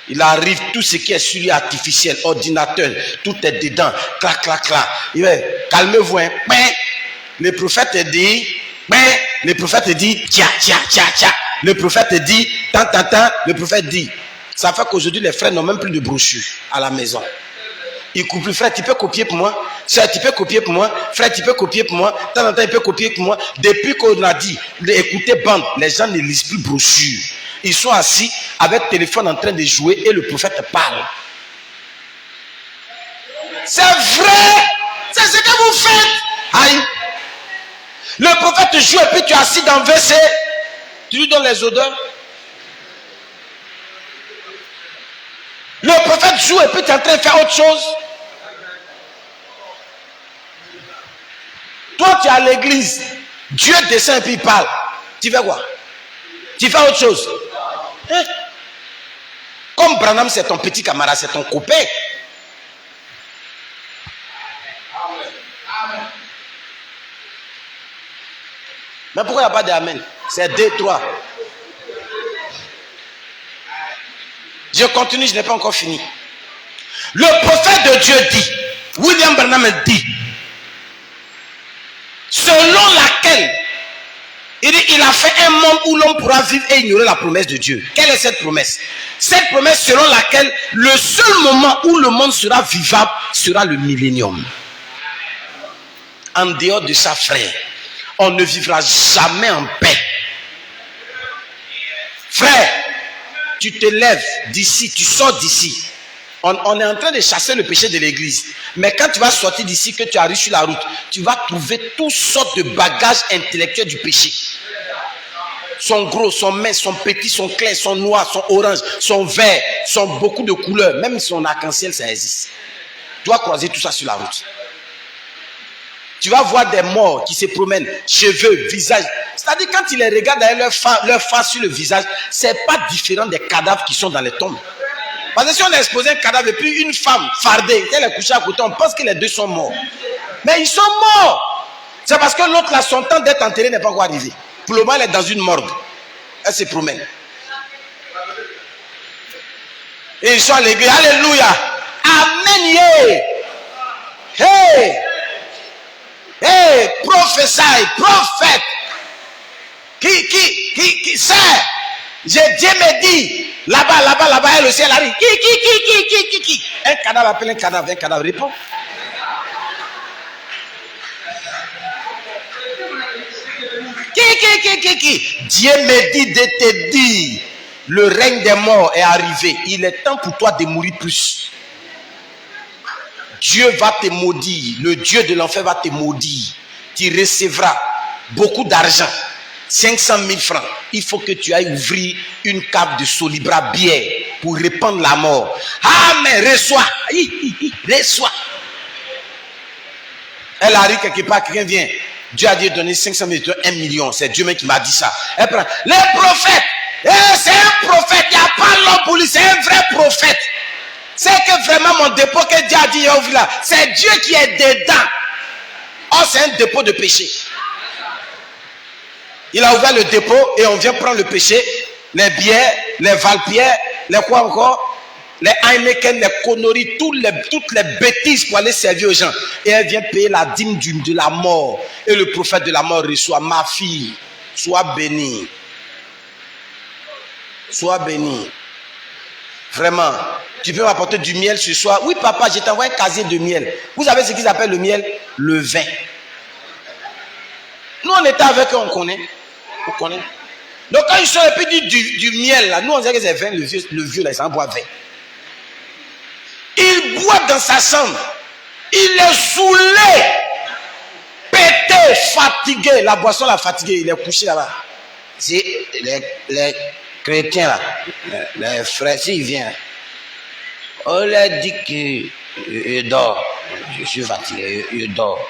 Il arrive, tout ce qui est sur lui artificiel, ordinateur, tout est dedans. Clac, clac, clac. Calmez-vous. Hein. Le prophète dit, le prophète dit, tcha, tcha, tcha, tcha. Le prophète dit, tant, tant, tant. Le prophète dit. Ça fait qu'aujourd'hui, les frères n'ont même plus de brochures à la maison. Ils coupent plus. Frère, tu peux copier pour moi. Frère, tu peux copier pour moi. Frère, tu peux copier pour moi. De temps en temps, il peut copier pour moi. Depuis qu'on a dit, écoutez, bande, les gens ne lisent plus brochures. Ils sont assis avec le téléphone en train de jouer et le prophète parle. C'est vrai. C'est ce que vous faites. Aïe. Le prophète joue et puis tu es assis dans le WC. Tu lui donnes les odeurs. Le prophète joue et puis tu es en train de faire autre chose. Toi, tu es à l'église. Dieu descend et puis il parle. Tu fais quoi? Tu fais autre chose. Hein? Comme Branham, c'est ton petit camarade, c'est ton copain. Mais pourquoi il n'y a pas d'amen? C'est 2, 3. Je continue, je n'ai pas encore fini. Le prophète de Dieu dit, William Branham dit, selon laquelle il a fait un monde où l'homme pourra vivre et ignorer la promesse de Dieu. Quelle est cette promesse? Cette promesse selon laquelle le seul moment où le monde sera vivable sera le millénium. En dehors de ça, frère, on ne vivra jamais en paix. Frère, tu te lèves d'ici, tu sors d'ici. On est en train de chasser le péché de l'église. Mais quand tu vas sortir d'ici, que tu arrives sur la route, tu vas trouver toutes sortes de bagages intellectuels du péché. Sont gros, sont minces, sont petits, sont clairs, sont noirs, sont oranges, sont verts, sont beaucoup de couleurs. Même si on a arc-en-ciel, ça existe. Tu vas croiser tout ça sur la route. Tu vas voir des morts qui se promènent, cheveux, visage. C'est-à-dire quand ils les regardent derrière leur face sur le visage, c'est pas différent des cadavres qui sont dans les tombes. Parce que si on a exposé un cadavre et puis une femme fardée, elle est couchée à côté, on pense que les deux sont morts. Mais ils sont morts. C'est parce que l'autre, là, son temps d'être enterré n'est pas encore arrivé. Pour le moment, elle est dans une morgue. Elle se promène. Et ils sont à l'église. Alléluia. Amen. Yeah. Hey. Hey. Prophète. Qui sait. Dieu me dit, là-bas, le ciel arrive. Qui? Un cadavre appelle un cadavre répond. Qui? Dieu me dit de te dire, le règne des morts est arrivé. Il est temps pour toi de mourir plus. Dieu va te maudire. Le Dieu de l'enfer va te maudire. Tu recevras beaucoup d'argent. 500 000 francs. Il faut que tu ailles ouvrir une cave de Solibra bière pour répandre la mort. Ah, mais reçois. Reçois. Elle arrive quelque part, quelqu'un vient. Dieu a dit donner 500 000, 1 million. C'est Dieu même qui m'a dit ça. Elle prend. Les prophètes. C'est un prophète. Il n'y a pas l'homme pour lui. C'est un vrai prophète. C'est que vraiment mon dépôt que Dieu a dit, là, c'est Dieu qui est dedans. Oh, c'est un dépôt de péché. Il a ouvert le dépôt et on vient prendre le péché, les bières, les valpierres, les quoi encore, les Heineken, les conneries, toutes les bêtises pour aller servir aux gens. Et elle vient payer la dîme de la mort. Et le prophète de la mort reçoit: ma fille, sois bénie. Sois bénie. Vraiment. Tu peux m'apporter du miel ce soir? Oui, papa, je t'envoie un casier de miel. Vous savez ce qu'ils appellent le miel? Le vin. Nous, on était avec eux, on connaît. On connaît. Donc, quand ils sont et puis du miel, là, nous, on dirait que c'est vin, le vieux, là, il s'en boit vin. Il boit dans sa chambre. Il est saoulé, pété, fatigué. La boisson l'a fatigué, il est couché là-bas. C'est les chrétiens, là, les frères, s'ils viennent, on leur dit qu'il dort. Je suis fatigué, il dort.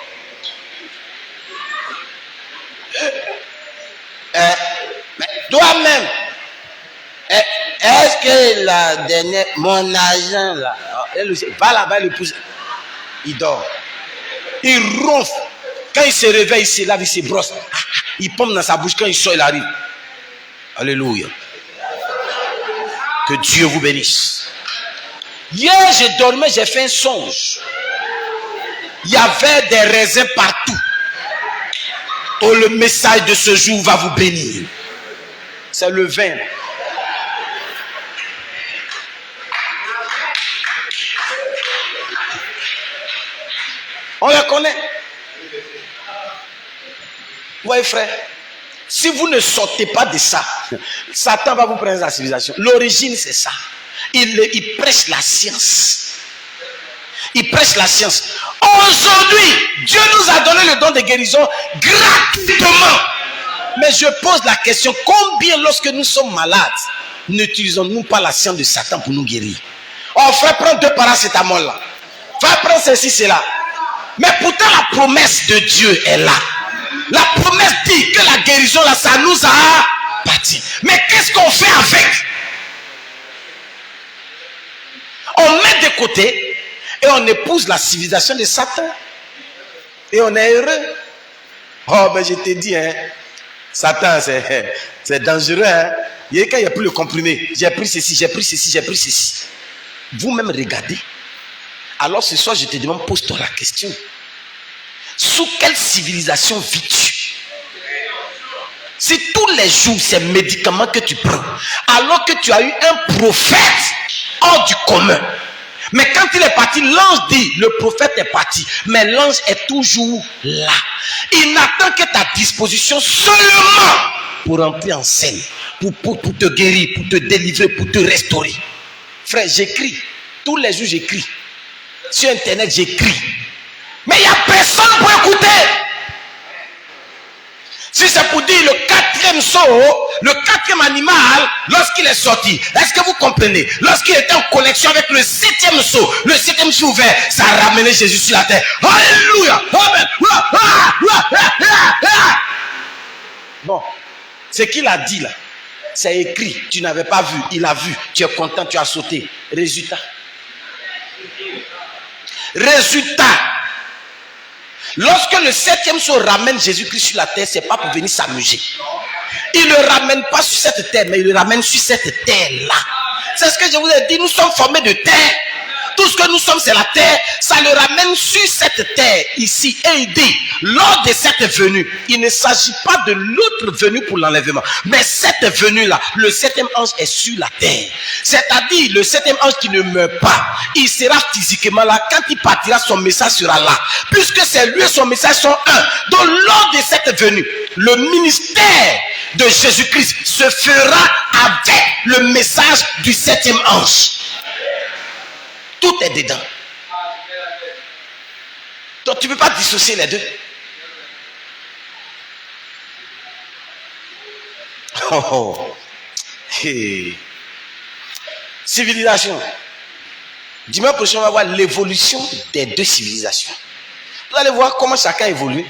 Mais toi-même, est-ce que la dernière, mon argent là, va là-bas, il le pousse, il dort, il ronfle. Quand il se réveille, il se lave, il se brosse, il pompe dans sa bouche. Quand il sort, il arrive. Alléluia. Que Dieu vous bénisse. Hier, je dormais, j'ai fait un songe. Il y avait des raisins partout. Oh, le message de ce jour va vous bénir. C'est le vin. On le connaît. Vous voyez, frère, si vous ne sortez pas de ça, Satan va vous prendre la civilisation. L'origine, c'est ça. Il prêche la science. Il prêche la science. Aujourd'hui, Dieu nous a donné le don de guérison gratuitement. Mais je pose la question, combien lorsque nous sommes malades, n'utilisons-nous pas la science de Satan pour nous guérir? Oh frère, prends 2 paracétamol là. Frère, prends ceci, cela. Mais pourtant la promesse de Dieu est là. La promesse dit que la guérison là, ça nous a parti. Mais qu'est-ce qu'on fait avec? On met de côté et on épouse la civilisation de Satan. Et on est heureux. Oh, ben je t'ai dit, hein, Satan, c'est dangereux. Hein. Quand il n'y a plus le comprimé, j'ai pris ceci, j'ai pris ceci, j'ai pris ceci. Vous-même regardez. Alors ce soir, je te demande, pose-toi la question. Sous quelle civilisation vis-tu? Si tous les jours, ces médicaments que tu prends, alors que tu as eu un prophète hors du commun. Mais quand il est parti, l'ange dit, le prophète est parti. Mais l'ange est toujours là. Il n'attend que ta disposition seulement pour entrer en scène, pour te guérir, pour te délivrer, pour te restaurer. Frère, j'écris. Tous les jours, j'écris. Sur Internet, j'écris. Mais il n'y a personne pour écouter. Si c'est pour dire le 4e saut, le 4e animal, lorsqu'il est sorti, est-ce que vous comprenez? Lorsqu'il était en connexion avec le 7e saut, le 7e saut ouvert, ça a ramené Jésus sur la terre. Alléluia! Amen! Bon, ce qu'il a dit là, c'est écrit. Tu n'avais pas vu, il a vu. Tu es content, tu as sauté. Résultat. Lorsque le 7e saut ramène Jésus-Christ sur la terre, c'est pas pour venir s'amuser. Il ne le ramène pas sur cette terre, mais il le ramène sur cette terre-là. C'est ce que je vous ai dit, nous sommes formés de terre. tout ce que nous sommes, c'est la terre, ça le ramène sur cette terre, ici. Et il dit, lors de cette venue, il ne s'agit pas de l'autre venue pour l'enlèvement, mais cette venue-là, le septième ange est sur la terre. C'est-à-dire, le septième ange qui ne meurt pas, il sera physiquement là. Quand il partira, son message sera là. Puisque c'est lui et son message sont un. Donc, lors de cette venue, le ministère de Jésus-Christ se fera avec le message du septième ange. Tout est dedans. Donc tu ne peux pas dissocier les deux. Oh. Hey. Civilisation. Dimanche prochain, on va voir l'évolution des deux civilisations. Vous allez voir comment chacun évolue.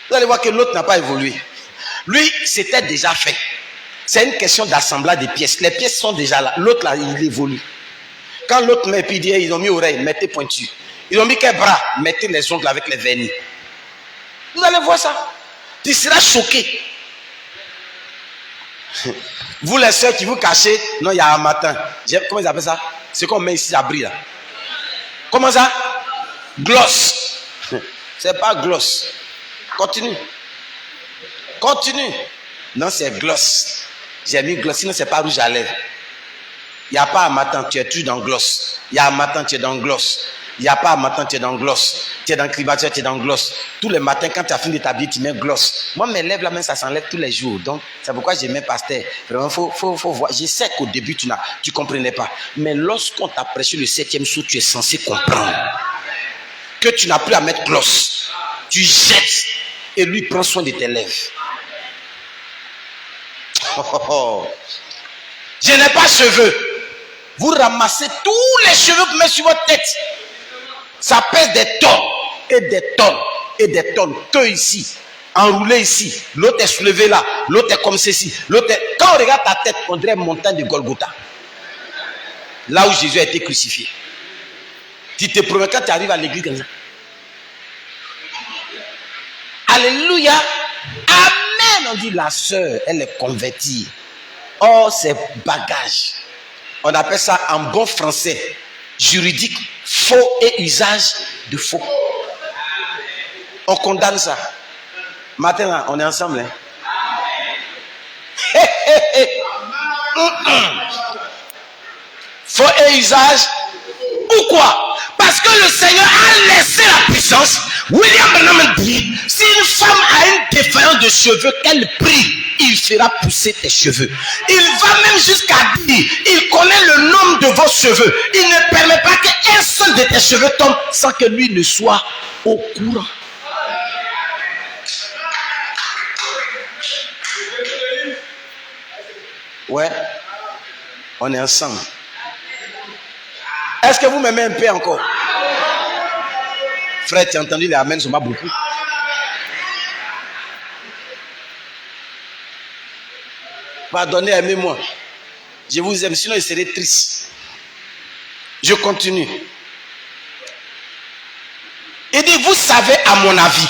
Vous allez voir que l'autre n'a pas évolué. Lui, c'était déjà fait. C'est une question d'assemblage des pièces. Les pièces sont déjà là. L'autre, là, il évolue. Quand l'autre met, puis il dit, ils ont mis oreilles, mettez pointu. Ils ont mis quel bras, mettez les ongles avec les vernis. Vous allez voir ça. Tu seras choqué. Vous les soeurs qui vous cachez, non, il y a un matin. Comment ils appellent ça? C'est qu'on met ici, abri là. Comment ça? Gloss. C'est pas gloss. Continue. Continue. Non, c'est gloss. J'ai mis gloss, sinon c'est pas rouge à lèvres. Il n'y a pas un matin, tu es toujours dans gloss. Il y a un matin, tu es dans gloss. Il n'y a pas un matin, tu es dans gloss. Tu es dans climatiseur, tu es dans gloss. Tous les matins, quand tu as fini de t'habiller, tu mets gloss. Moi, mes lèvres, là, même, ça s'enlève tous les jours. Donc, c'est pourquoi j'ai mes pasteurs. Vraiment, faut voir. Je sais qu'au début, tu ne comprenais pas. Mais lorsqu'on t'a prêché le 7e jour, tu es censé comprendre que tu n'as plus à mettre gloss. Tu jettes et lui prend soin de tes lèvres. Je n'ai pas cheveux. Vous ramassez tous les cheveux que vous mettez sur votre tête. Ça pèse des tonnes et des tonnes et des tonnes. Que ici, enroulé ici. L'autre est soulevé là. L'autre est comme ceci. Quand on regarde ta tête, on dirait une montagne de Golgotha. Là où Jésus a été crucifié. Tu te promets quand tu arrives à l'église comme ça. Alléluia. Amen. On dit la sœur, elle est convertie. Oh, c'est bagage. On appelle ça en bon français juridique, faux et usage de faux. On condamne ça. Maintenant, on est ensemble. Hein? Faux et usage. Pourquoi? Parce que le Seigneur a laissé la puissance. William Branham dit, si une femme a une défaillance de cheveux, qu'elle prie, il fera pousser tes cheveux. Il va même jusqu'à dire, il connaît le nombre de vos cheveux. Il ne permet pas qu'un seul de tes cheveux tombe sans que lui ne soit au courant. Ouais, on est ensemble. Est-ce que vous m'aimez un peu encore? Frère, tu as entendu les amens ne sont pas beaucoup. Pardonnez, aimez-moi. Je vous aime, sinon je serai triste. Je continue. Il dit, vous savez, à mon avis,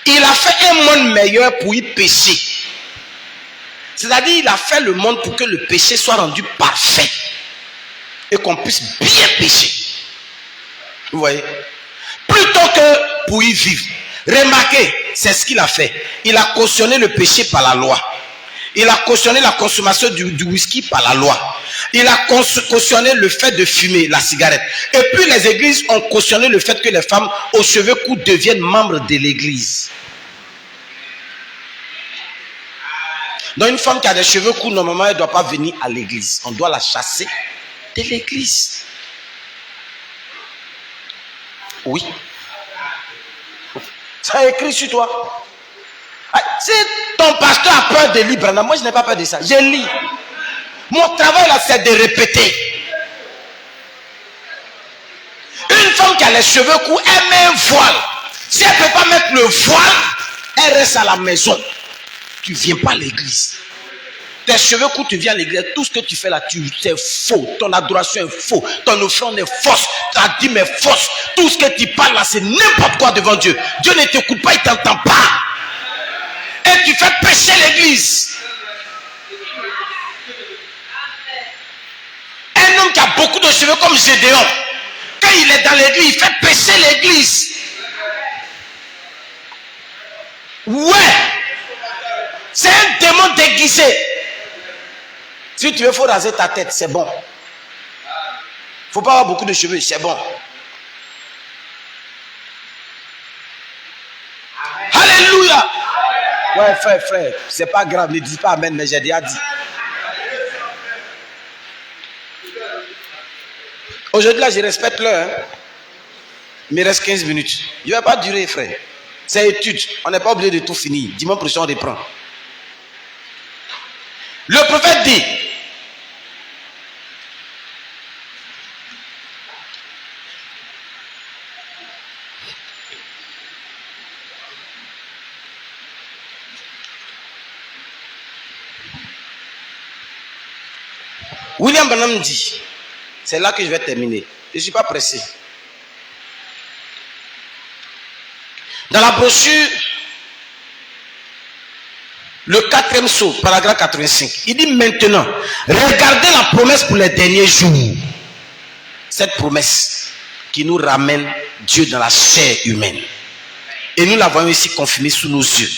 il a fait un monde meilleur pour y pécher. C'est-à-dire, il a fait le monde pour que le péché soit rendu parfait. Et qu'on puisse bien pécher. Vous voyez? Plutôt que pour y vivre. Remarquez, c'est ce qu'il a fait. Il a cautionné le péché par la loi. Il a cautionné la consommation du whisky par la loi. Il a cautionné le fait de fumer la cigarette. Et puis les églises ont cautionné le fait que les femmes aux cheveux courts deviennent membres de l'église. Donc une femme qui a des cheveux courts, normalement, elle ne doit pas venir à l'église. On doit la chasser de l'église. Oui. Ça a écrit sur toi. Si ton pasteur a peur de lire, moi je n'ai pas peur de ça. Je lis. Mon travail là, c'est de répéter. Une femme qui a les cheveux courts, elle met un voile. Si elle ne peut pas mettre le voile, elle reste à la maison. Tu ne viens pas à l'église. Tes cheveux courts, tu viens à l'église. Tout ce que tu fais là, c'est faux. Ton adoration est faux. Ton offrande est fausse. Ta dîme est fausse. Tout ce que tu parles là, c'est n'importe quoi devant Dieu. Dieu ne t'écoute pas, il ne t'entend pas. Et tu fais pécher l'église. Un homme qui a beaucoup beaucoup de cheveux comme Gédéon. Quand il est dans l'église, il fait pécher l'église. Ouais. C'est un démon déguisé. Si tu veux, il faut raser ta tête, c'est bon. Il ne faut pas avoir beaucoup de cheveux, c'est bon. Alléluia. Ouais, frère, c'est pas grave, ne dis pas amen, mais j'ai déjà dit. Aujourd'hui, là, je respecte l'heure. Hein. Il me reste 15 minutes. Je ne vais pas durer, frère. C'est étude. On n'est pas obligé de tout finir. Dimanche prochain, on reprend. Le prophète dit, William Branham dit, c'est là que je vais terminer. Je ne suis pas pressé. Dans la brochure, le 4e sceau, paragraphe 85, il dit maintenant, regardez la promesse pour les derniers jours. Cette promesse qui nous ramène Dieu dans la chair humaine. Et nous la voyons ici confirmée sous nos yeux.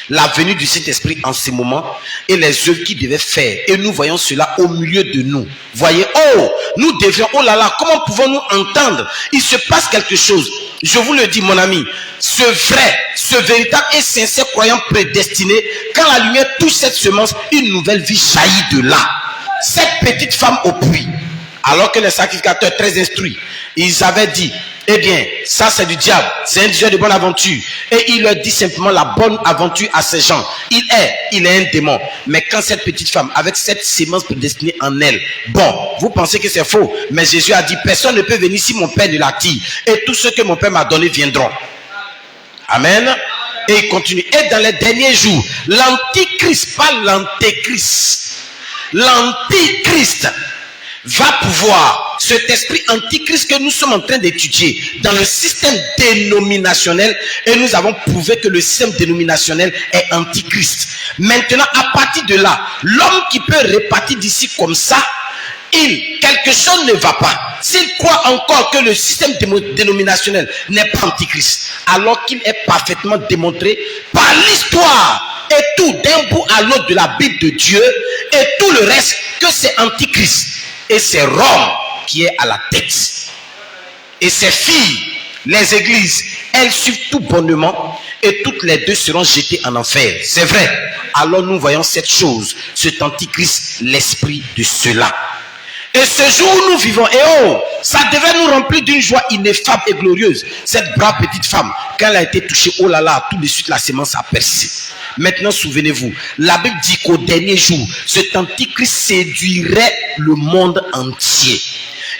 La venue du Saint-Esprit en ce moment et les œuvres qu'il devait faire. Et nous voyons cela au milieu de nous. Voyez, oh, nous devions, oh là là, comment pouvons-nous entendre? Il se passe quelque chose. Je vous le dis, mon ami, ce vrai, ce véritable et sincère croyant prédestiné, quand la lumière touche cette semence, une nouvelle vie jaillit de là. Cette petite femme au puits, alors que les sacrificateurs très instruits, ils avaient dit, eh bien, ça c'est du diable, c'est un Dieu de bonne aventure. Et il leur dit simplement la bonne aventure à ces gens. Il est un démon. Mais quand cette petite femme, avec cette sémence prédestinée en elle, bon, vous pensez que c'est faux, mais Jésus a dit, personne ne peut venir si mon Père ne l'attire. Et tous ceux que mon Père m'a donné viendront. Amen. Et il continue. Et dans les derniers jours, l'antichrist, pas l'antéchrist, l'antichrist va pouvoir, cet esprit antichrist que nous sommes en train d'étudier dans le système dénominationnel, et nous avons prouvé que le système dénominationnel est antichrist. Maintenant, à partir de là, l'homme qui peut répartir d'ici comme ça, quelque chose ne va pas. S'il croit encore que le système dénominationnel n'est pas antichrist, alors qu'il est parfaitement démontré par l'histoire et tout d'un bout à l'autre de la Bible de Dieu et tout le reste que c'est antichrist. Et c'est Rome qui est à la tête. Et ses filles, les églises, elles suivent tout bonnement et toutes les deux seront jetées en enfer. C'est vrai. Alors nous voyons cette chose, cet antichrist, l'esprit de cela. Et ce jour où nous vivons, et oh, ça devait nous remplir d'une joie ineffable et glorieuse. Cette brave petite femme, quand elle a été touchée, oh là là, tout de suite la sémence a percé. Maintenant, souvenez-vous, la Bible dit qu'au dernier jour, cet antichrist séduirait le monde entier.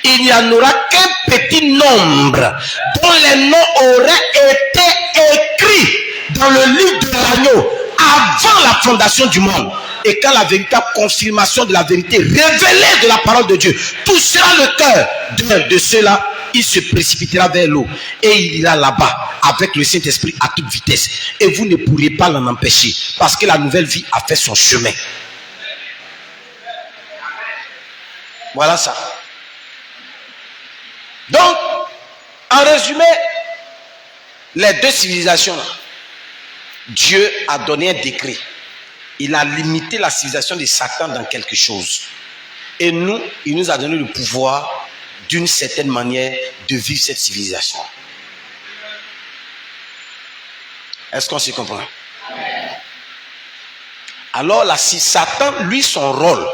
Il n'y en aura qu'un petit nombre dont les noms auraient été écrits dans le livre de l'agneau avant la fondation du monde. Et quand la véritable confirmation de la vérité révélée de la parole de Dieu touchera le cœur de ceux-là, il se précipitera vers l'eau et il ira là-bas avec le Saint-Esprit à toute vitesse. Et vous ne pourrez pas l'en empêcher parce que la nouvelle vie a fait son chemin. Voilà ça. Donc, en résumé, les deux civilisations, Dieu a donné un décret. Il a limité la civilisation de Satan dans quelque chose. Et nous, il nous a donné le pouvoir, d'une certaine manière, de vivre cette civilisation. Est-ce qu'on se comprend? Alors, Satan, lui, son rôle,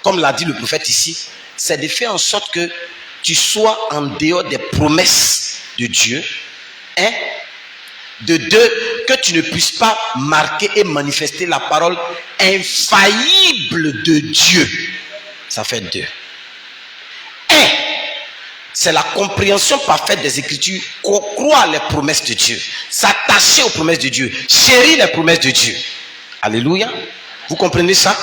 comme l'a dit le prophète ici, c'est de faire en sorte que tu sois en dehors des promesses de Dieu. Hein? De deux, que tu ne puisses pas marquer et manifester la parole infaillible de Dieu. Ça fait deux. Un, c'est la compréhension parfaite des Écritures, croire les promesses de Dieu, s'attacher aux promesses de Dieu, chérir les promesses de Dieu. Alléluia. Vous comprenez ça?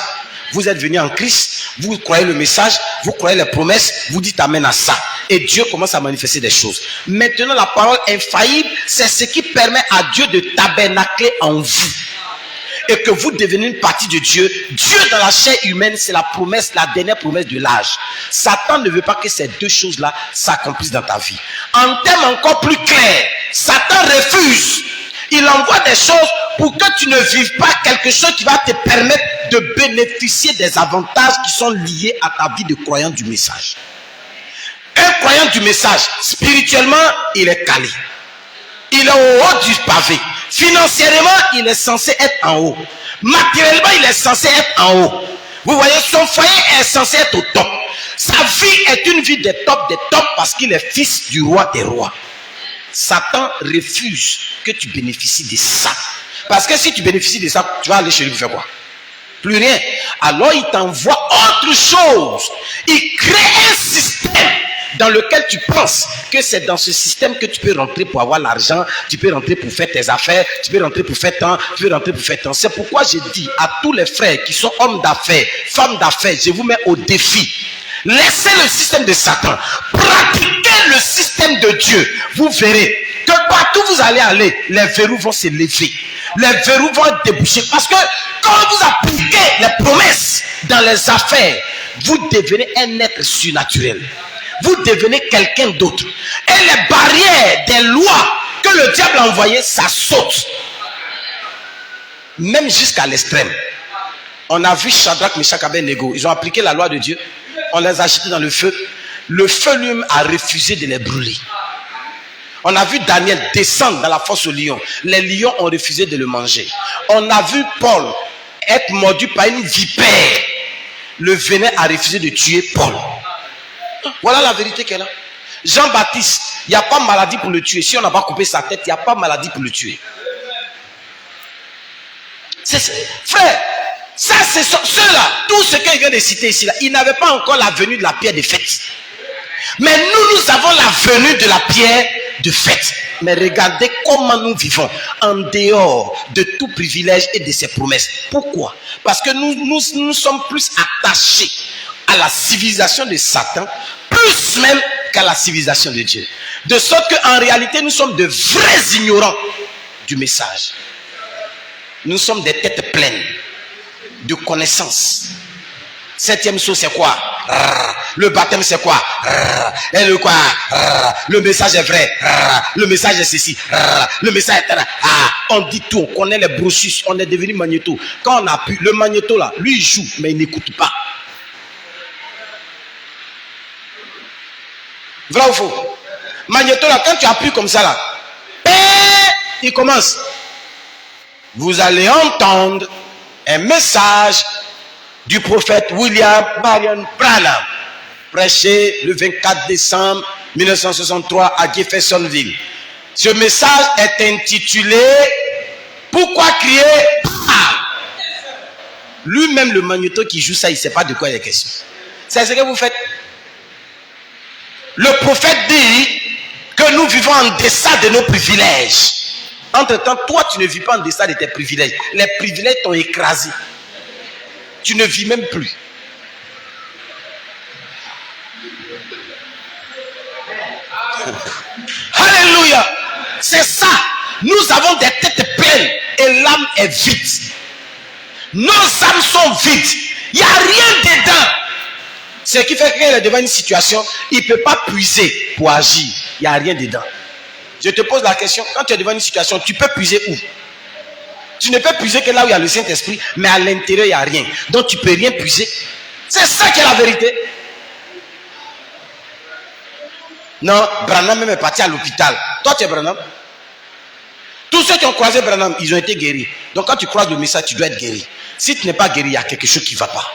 Vous êtes venu en Christ, vous croyez le message, vous croyez les promesses, vous dites amen à ça. Et Dieu commence à manifester des choses. Maintenant, la parole infaillible, c'est ce qui permet à Dieu de tabernacler en vous. et que vous devenez une partie de Dieu, Dieu dans la chair humaine, c'est la promesse, la dernière promesse de l'âge. Satan ne veut pas que ces deux choses-là s'accomplissent dans ta vie. En termes encore plus clairs, Satan refuse. Il envoie des choses pour que tu ne vives pas quelque chose qui va te permettre de bénéficier des avantages qui sont liés à ta vie de croyant du message. Un croyant du message, spirituellement, il est calé. Il est au haut du pavé. Financièrement, il est censé être en haut. Matériellement, il est censé être en haut. Vous voyez, son foyer est censé être au top. Sa vie est une vie des tops parce qu'il est fils du roi des rois. Satan refuse que tu bénéficies de ça. Parce que si tu bénéficies de ça, tu vas aller chez lui faire quoi? Plus rien. Alors il t'envoie autre chose. Il crée un système dans lequel tu penses que c'est dans ce système que tu peux rentrer pour avoir l'argent, tu peux rentrer pour faire tes affaires, tu peux rentrer pour faire temps, tu peux rentrer pour faire temps. C'est pourquoi je dis à tous les frères qui sont hommes d'affaires, femmes d'affaires, je vous mets au défi. Laissez le système de Satan. Pratiquez le système de Dieu. Vous verrez que partout où vous allez aller, les verrous vont se lever. Les verrous vont être débouchés. Parce que quand vous appliquez les promesses dans les affaires, vous devenez un être surnaturel. Vous devenez quelqu'un d'autre. Et les barrières des lois que le diable a envoyées, ça saute. Même jusqu'à l'extrême. On a vu Shadrach, Meshach, Abednego. Ils ont appliqué la loi de Dieu. On les a jetés dans le feu. Le feu lui-même a refusé de les brûler. On a vu Daniel descendre dans la fosse aux lions. Les lions ont refusé de le manger. On a vu Paul être mordu par une vipère. Le venin a refusé de tuer Paul. Voilà la vérité qu'elle a. Jean-Baptiste, il n'y a pas maladie pour le tuer. Si on n'a pas coupé sa tête, il n'y a pas maladie pour le tuer. Frère, ça c'est ceux-là, tout ce qu'il vient de citer ici, là, ils n'avaient pas encore la venue de la pierre de fête. Mais nous avons la venue de la pierre de fête. Mais regardez comment nous vivons en dehors de tout privilège et de ses promesses. Pourquoi? Parce que nous sommes plus attachés à la civilisation de Satan, plus même qu'à la civilisation de Dieu. De sorte qu'en réalité, nous sommes de vrais ignorants du message. Nous sommes des têtes pleines de connaissances. Septième saut, c'est quoi? Le baptême, c'est quoi? Et le quoi? Le message est vrai. Le message est ceci. Le message est... on dit tout, on connaît les brochures, on est devenu magnéto. Quand on appuie, le magnéto là, lui il joue, mais il n'écoute pas. Vrai ou faux? Magnéto là, quand tu appuies comme ça là, il commence. Vous allez entendre un message du prophète William Marion Branham, prêché le 24 décembre 1963 à Jeffersonville. Ce message est intitulé « Pourquoi crier ?» Lui-même, le magnéto qui joue ça, il ne sait pas de quoi il est question. C'est ce que vous faites. Le prophète dit que nous vivons en deçà de nos privilèges. Entre-temps, toi, tu ne vis pas en deçà de tes privilèges. Les privilèges t'ont écrasé. Tu ne vis même plus. Alléluia. C'est ça. Nous avons des têtes pleines et l'âme est vide. Nos âmes sont vides. Il n'y a rien dedans. Ce qui fait qu'il est devant une situation, il ne peut pas puiser pour agir. Il n'y a rien dedans. Je te pose la question, quand tu es devant une situation, tu peux puiser où? Tu ne peux puiser que là où il y a le Saint-Esprit, mais à l'intérieur, il n'y a rien. Donc tu ne peux rien puiser. C'est ça qui est la vérité. Non, Branham même est parti à l'hôpital. Toi, tu es Branham. Tous ceux qui ont croisé Branham, ils ont été guéris. Donc quand tu croises le message, tu dois être guéri. Si tu n'es pas guéri, il y a quelque chose qui ne va pas.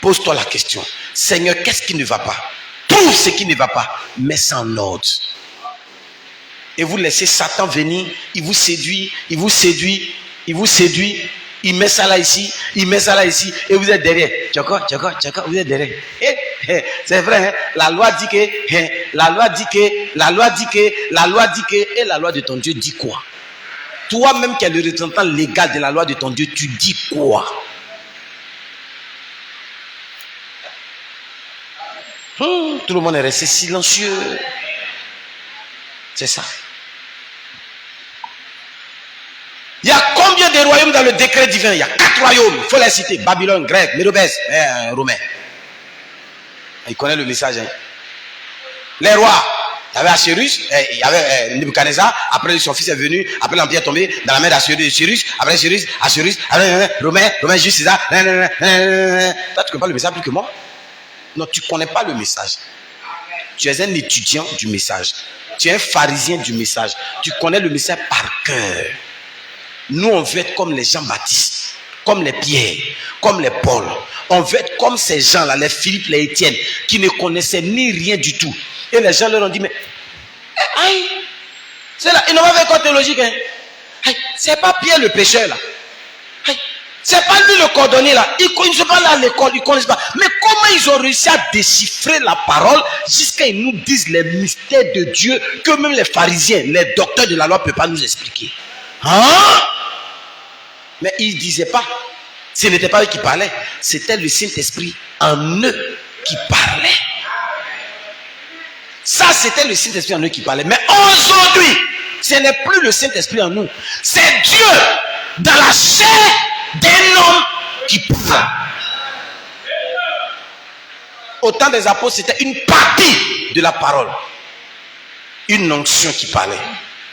Pose-toi la question. Seigneur, qu'est-ce qui ne va pas? Trouve ce qui ne va pas. Mets ça en ordre. Et vous laissez Satan venir, il vous séduit, il vous séduit, il vous séduit, il met ça là ici, il met ça là ici, et vous êtes derrière. Tchaka, vous êtes derrière. C'est vrai, hein? La loi dit que, la loi dit que, la loi dit que, la loi dit que, et la loi de ton Dieu dit quoi? Toi-même qui es le représentant légal de la loi de ton Dieu, tu dis quoi? Tout le monde est resté silencieux. C'est ça. Il y a combien de royaumes dans le décret divin. Il y a 4 royaumes. Il faut les citer. Babylone, grec, Médobès, romain. Il connaît le message. Hein. Les rois. Il y avait Assyrus, il y avait Nebuchadnezzar. Après, son fils est venu. Après, l'empire est tombé dans la main d'Assyrus. Après Assyrus, Romain, juste César. Toi, tu ne connais pas le message plus que moi? Non, tu ne connais pas le message. Tu es un étudiant du message. Tu es un pharisien du message. Tu connais le message par cœur. Nous, on veut être comme les Jean-Baptiste, comme les Pierre, comme les Paul. On veut être comme ces gens-là, les Philippe, les Étienne, qui ne connaissaient ni rien du tout. Et les gens leur ont dit, mais, c'est là, ils n'ont pas fait quoi théologique, hein? C'est pas Pierre le pécheur, là. C'est pas lui le cordonnier, là. Ils ne sont pas là à l'école, ils ne connaissent pas. Mais comment ils ont réussi à déchiffrer la parole jusqu'à ils nous disent les mystères de Dieu que même les pharisiens, les docteurs de la loi ne peuvent pas nous expliquer. Hein? Mais ils ne disaient pas. Ce n'était pas eux qui parlaient. C'était le Saint-Esprit en eux qui parlait. Ça, c'était le Saint-Esprit en eux qui parlait. Mais aujourd'hui, ce n'est plus le Saint-Esprit en nous. C'est Dieu dans la chair d'un homme qui parle. Au temps des apôtres, c'était une partie de la parole. Une onction qui parlait.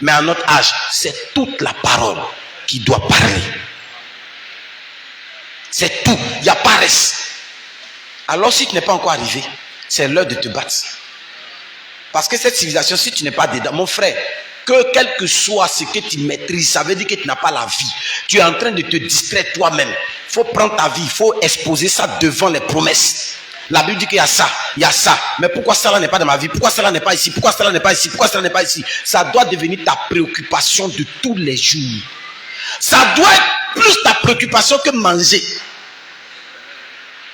Mais à notre âge, c'est toute la parole qui doit parler. C'est tout. Il n'y a pas reste. Alors si tu n'es pas encore arrivé, c'est l'heure de te battre. Parce que cette civilisation, si tu n'es pas dedans, mon frère, que quel que soit ce que tu maîtrises, ça veut dire que tu n'as pas la vie. Tu es en train de te distraire toi-même. Il faut prendre ta vie, il faut exposer ça devant les promesses. La Bible dit qu'il y a ça, il y a ça. Mais pourquoi cela n'est pas dans ma vie? Pourquoi cela n'est pas ici? Pourquoi cela n'est pas ici? Pourquoi cela n'est pas ici? Ça doit devenir ta préoccupation de tous les jours. Ça doit être plus ta préoccupation que manger.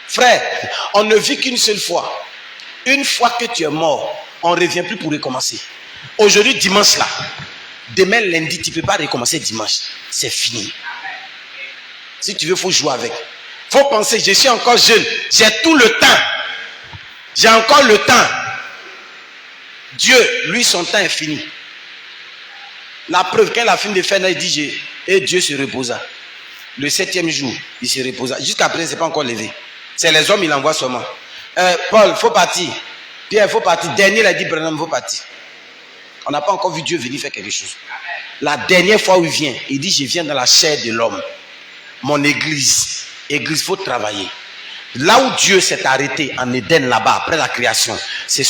Frère, on ne vit qu'une seule fois. Une fois que tu es mort, on ne revient plus pour recommencer. Aujourd'hui, dimanche là. Demain, lundi, tu ne peux pas recommencer dimanche. C'est fini. Si tu veux, il faut jouer avec. Il faut penser, je suis encore jeune. J'ai tout le temps. J'ai encore le temps. Dieu, lui, son temps est fini. La preuve, quand il a fini de faire, il dit, et Dieu se reposa. Le 7e jour, il se reposa. Jusqu'à présent, ce n'est pas encore levé. C'est les hommes, il envoie seulement. Paul, il faut partir. Pierre, il faut partir. Dernier, il a dit, Branham, il faut partir. On n'a pas encore vu Dieu venir faire quelque chose. La dernière fois où il vient, il dit, je viens dans la chair de l'homme. Mon église. Église, il faut travailler. Là où Dieu s'est arrêté en Éden, là-bas, après la création, c'est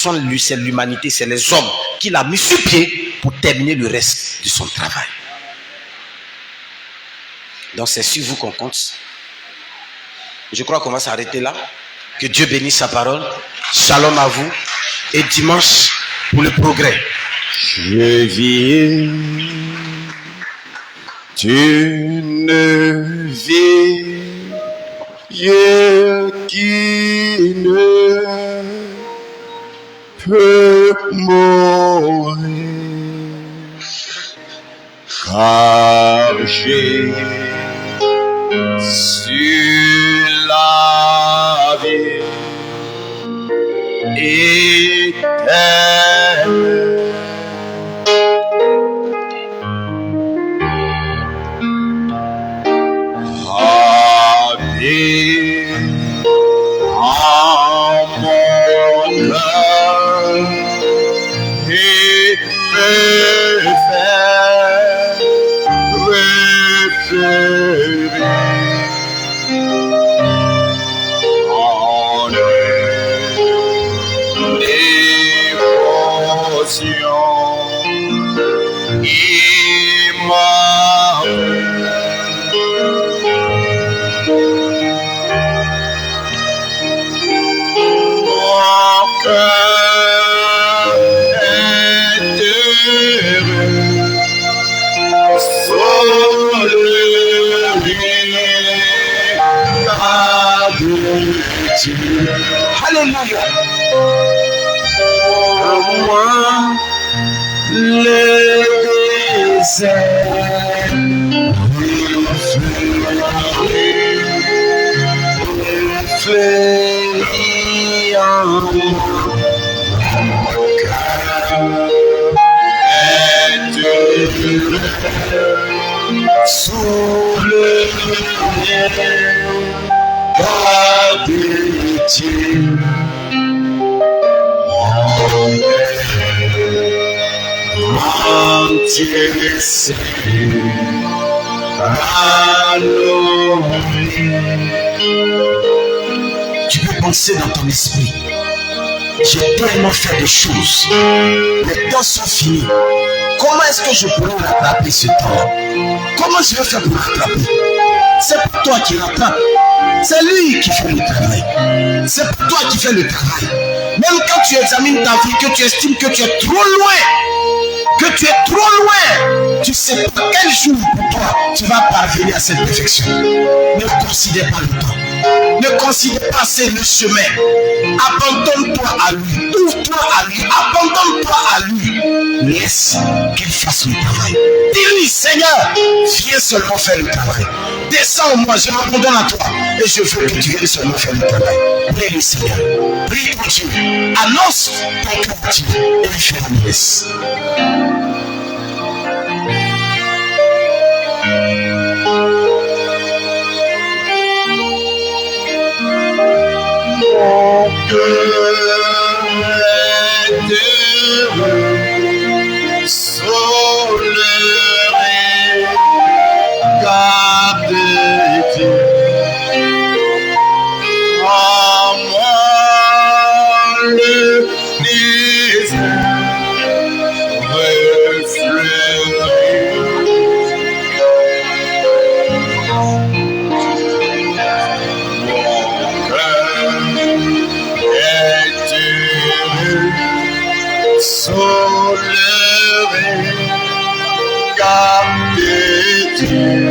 l'humanité, c'est les hommes qu'il a mis sur pied pour terminer le reste de son travail. Donc c'est sur vous qu'on compte. Je crois qu'on va s'arrêter là. Que Dieu bénisse sa parole. Shalom à vous. Et dimanche pour le progrès. Je vis d'une vie qui ne peut mourir, car j'ai sur la vie éternelle. En mon cœur et me fait réfléchir en émotion Alléluia. Moi, le désert fleurit en mon cœur. sous le regard de Dieu. Entier tu peux penser dans ton esprit, j'ai tellement fait de choses, les temps sont finis. Comment est-ce que je pourrais rattraper ce temps? Comment je vais faire pour rattraper? C'est pas toi qui rattrape, c'est lui qui fait le travail. C'est pas toi qui fais le travail. Même quand tu examines ta vie, que tu estimes que tu es trop loin, tu sais pas quel jour pour toi tu vas parvenir à cette perfection. Ne considère pas le temps. Ne considère pas le chemin. Abandonne-toi à lui. Ouvre-toi à lui. Abandonne-toi à lui. Laisse qu'il fasse le travail. Dis-lui, Seigneur, viens seulement faire le travail. Descends en moi, je m'abandonne à toi. Et je veux que tu viennes seulement faire le travail. Prie le Seigneur. Prie pour Dieu. Annonce ton cœur à Dieu. Et lui fais la laisse. Mon cœur est heureux sous le regard de Dieu. En moi le désert refleurit. Sous le regard de Dieu,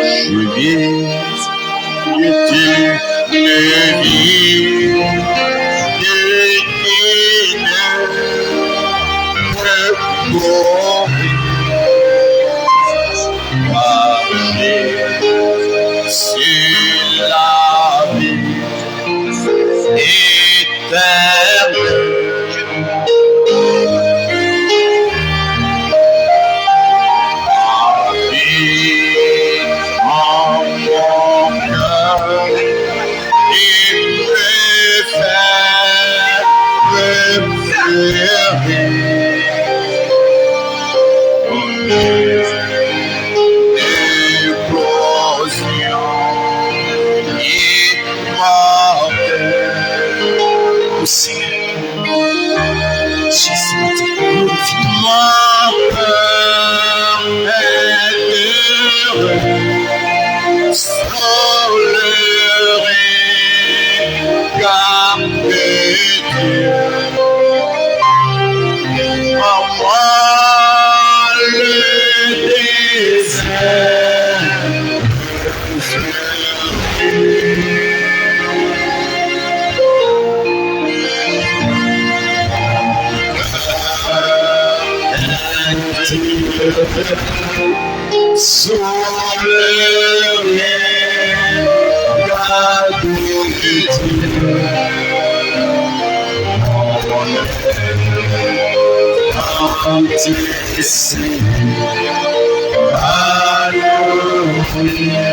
je vis que tu ne vis. Sur la vie éternelle. En mon cœur, il préfère pleurer. Au Seigneur, Jésus te glorifie. Mon cœur est heureux sous le regard de Dieu. En moi le désert sous le regard de Dieu. Entier Seigneur, alléluia.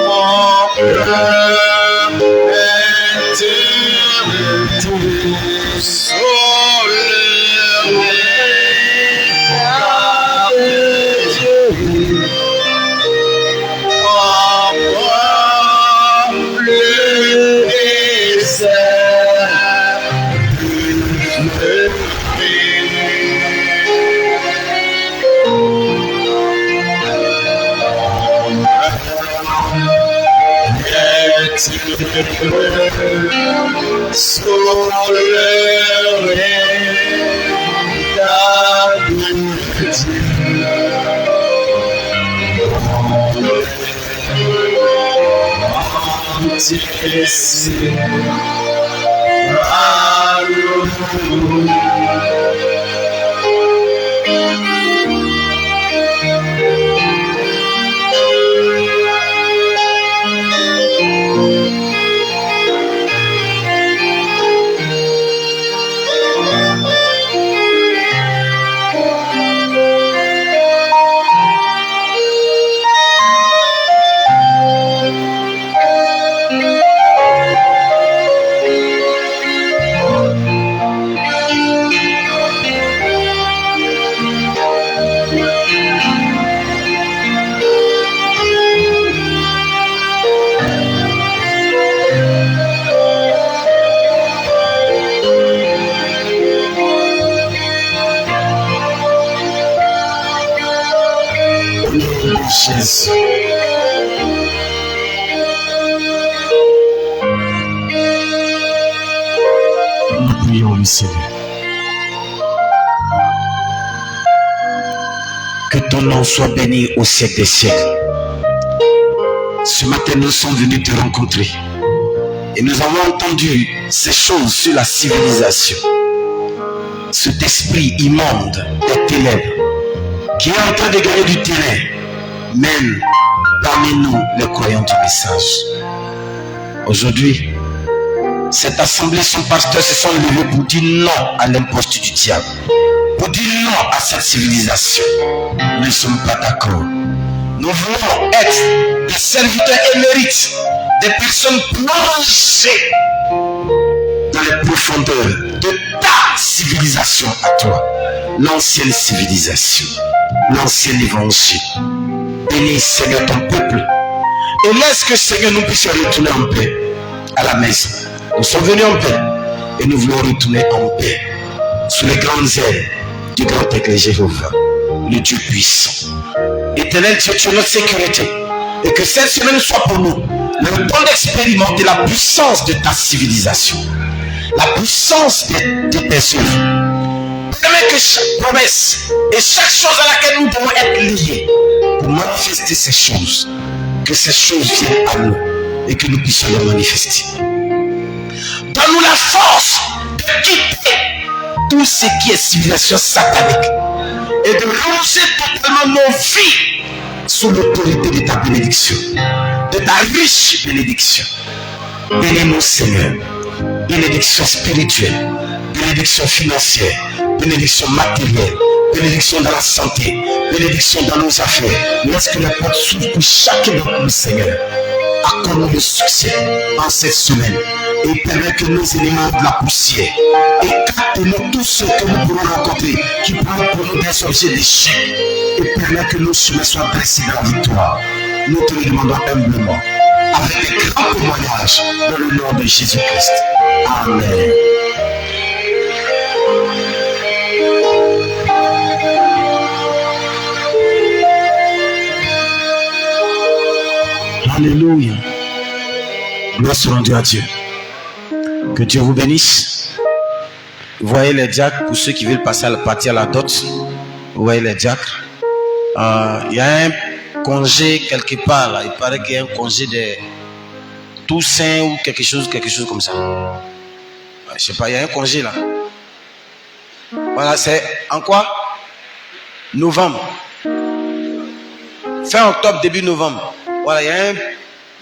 Mon cœur est heureux sous le regard de Dieu. En moi le désert sous le regard de Dieu. Entier Seigneur, alléluia. Mon cœur est heureux sous le regard de Dieu. En moi le désert refleuri. Entier Seigneur, alléluia. Entier Seigneur, alléluia. au nom de Jésus. Nous prions le Seigneur. Que ton nom soit béni au siècle des siècles. Ce matin, nous sommes venus te rencontrer. Et nous avons entendu ces choses sur la civilisation. Cet esprit immonde des ténèbres qui est en train de gagner du terrain, même parmi nous, les croyants du message. Aujourd'hui, cette assemblée, son pasteur se sont levés pour dire non à l'imposture du diable, pour dire non à cette civilisation. Nous ne sommes pas d'accord. Nous voulons être des serviteurs émérites, des personnes plongées dans les profondeurs de ta civilisation à toi, l'ancienne civilisation, l'ancien évangile. Bénis, Seigneur, ton peuple et laisse que, Seigneur, nous puissions retourner en paix à la maison. Nous sommes venus en paix et nous voulons retourner en paix sous les grandes ailes du grand aigle Jéhovah, le Dieu puissant. Éternel Dieu, tu es notre sécurité. Et que cette semaine soit pour nous le temps d'expérimenter la puissance de ta civilisation, la puissance de tes œuvres. Permets que chaque promesse et chaque chose à laquelle nous devons être liés pour manifester ces choses, que ces choses viennent à nous et que nous puissions les manifester. Donne-nous la force de quitter tout ce qui est civilisation satanique et de ranger totalement nos vies sous l'autorité de ta bénédiction, de ta riche bénédiction. Bénis-nous, Seigneur. Bénédiction spirituelle, bénédiction financière, bénédiction matérielle, bénédiction dans la santé, bénédiction dans nos affaires. Laisse que la porte s'ouvre pour chacun d'entre nous, Seigneur. Accorde-nous le succès en cette semaine et permet que nos éléments de la poussière écarte-nous tous ceux que nous pourrons rencontrer qui pourront pour nous des objets d'échec et permet que nos chemins soient dressés dans la victoire. Nous te le demandons humblement avec des grands témoignages dans le nom de Jésus-Christ. Amen. Alléluia. Gloire soit rendue à Dieu. Que Dieu vous bénisse. Vous voyez les diacres, pour ceux qui veulent passer à la partie à la dot. Vous voyez les diacres. Il y a un congé quelque part là. Il paraît qu'il y a un congé de Toussaint ou quelque chose comme ça. Je sais pas, il y a un congé là. Voilà, c'est en quoi? Novembre. Fin octobre, début novembre. Voilà, il y a un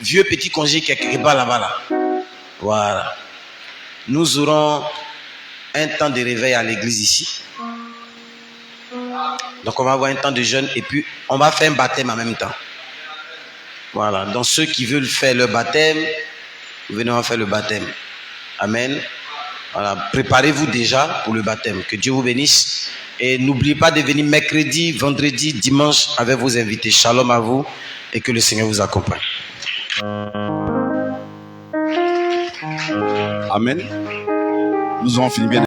vieux petit congé quelque part là-bas là. Voilà. Nous aurons un temps de réveil à l'église ici. Donc on va avoir un temps de jeûne et puis on va faire un baptême en même temps. Voilà. Donc ceux qui veulent faire le baptême, venez, on va faire le baptême. Amen. Voilà. Préparez-vous déjà pour le baptême. Que Dieu vous bénisse. Et n'oubliez pas de venir mercredi, vendredi, dimanche avec vos invités. Shalom à vous et que le Seigneur vous accompagne. Amen. Nous avons fini bien.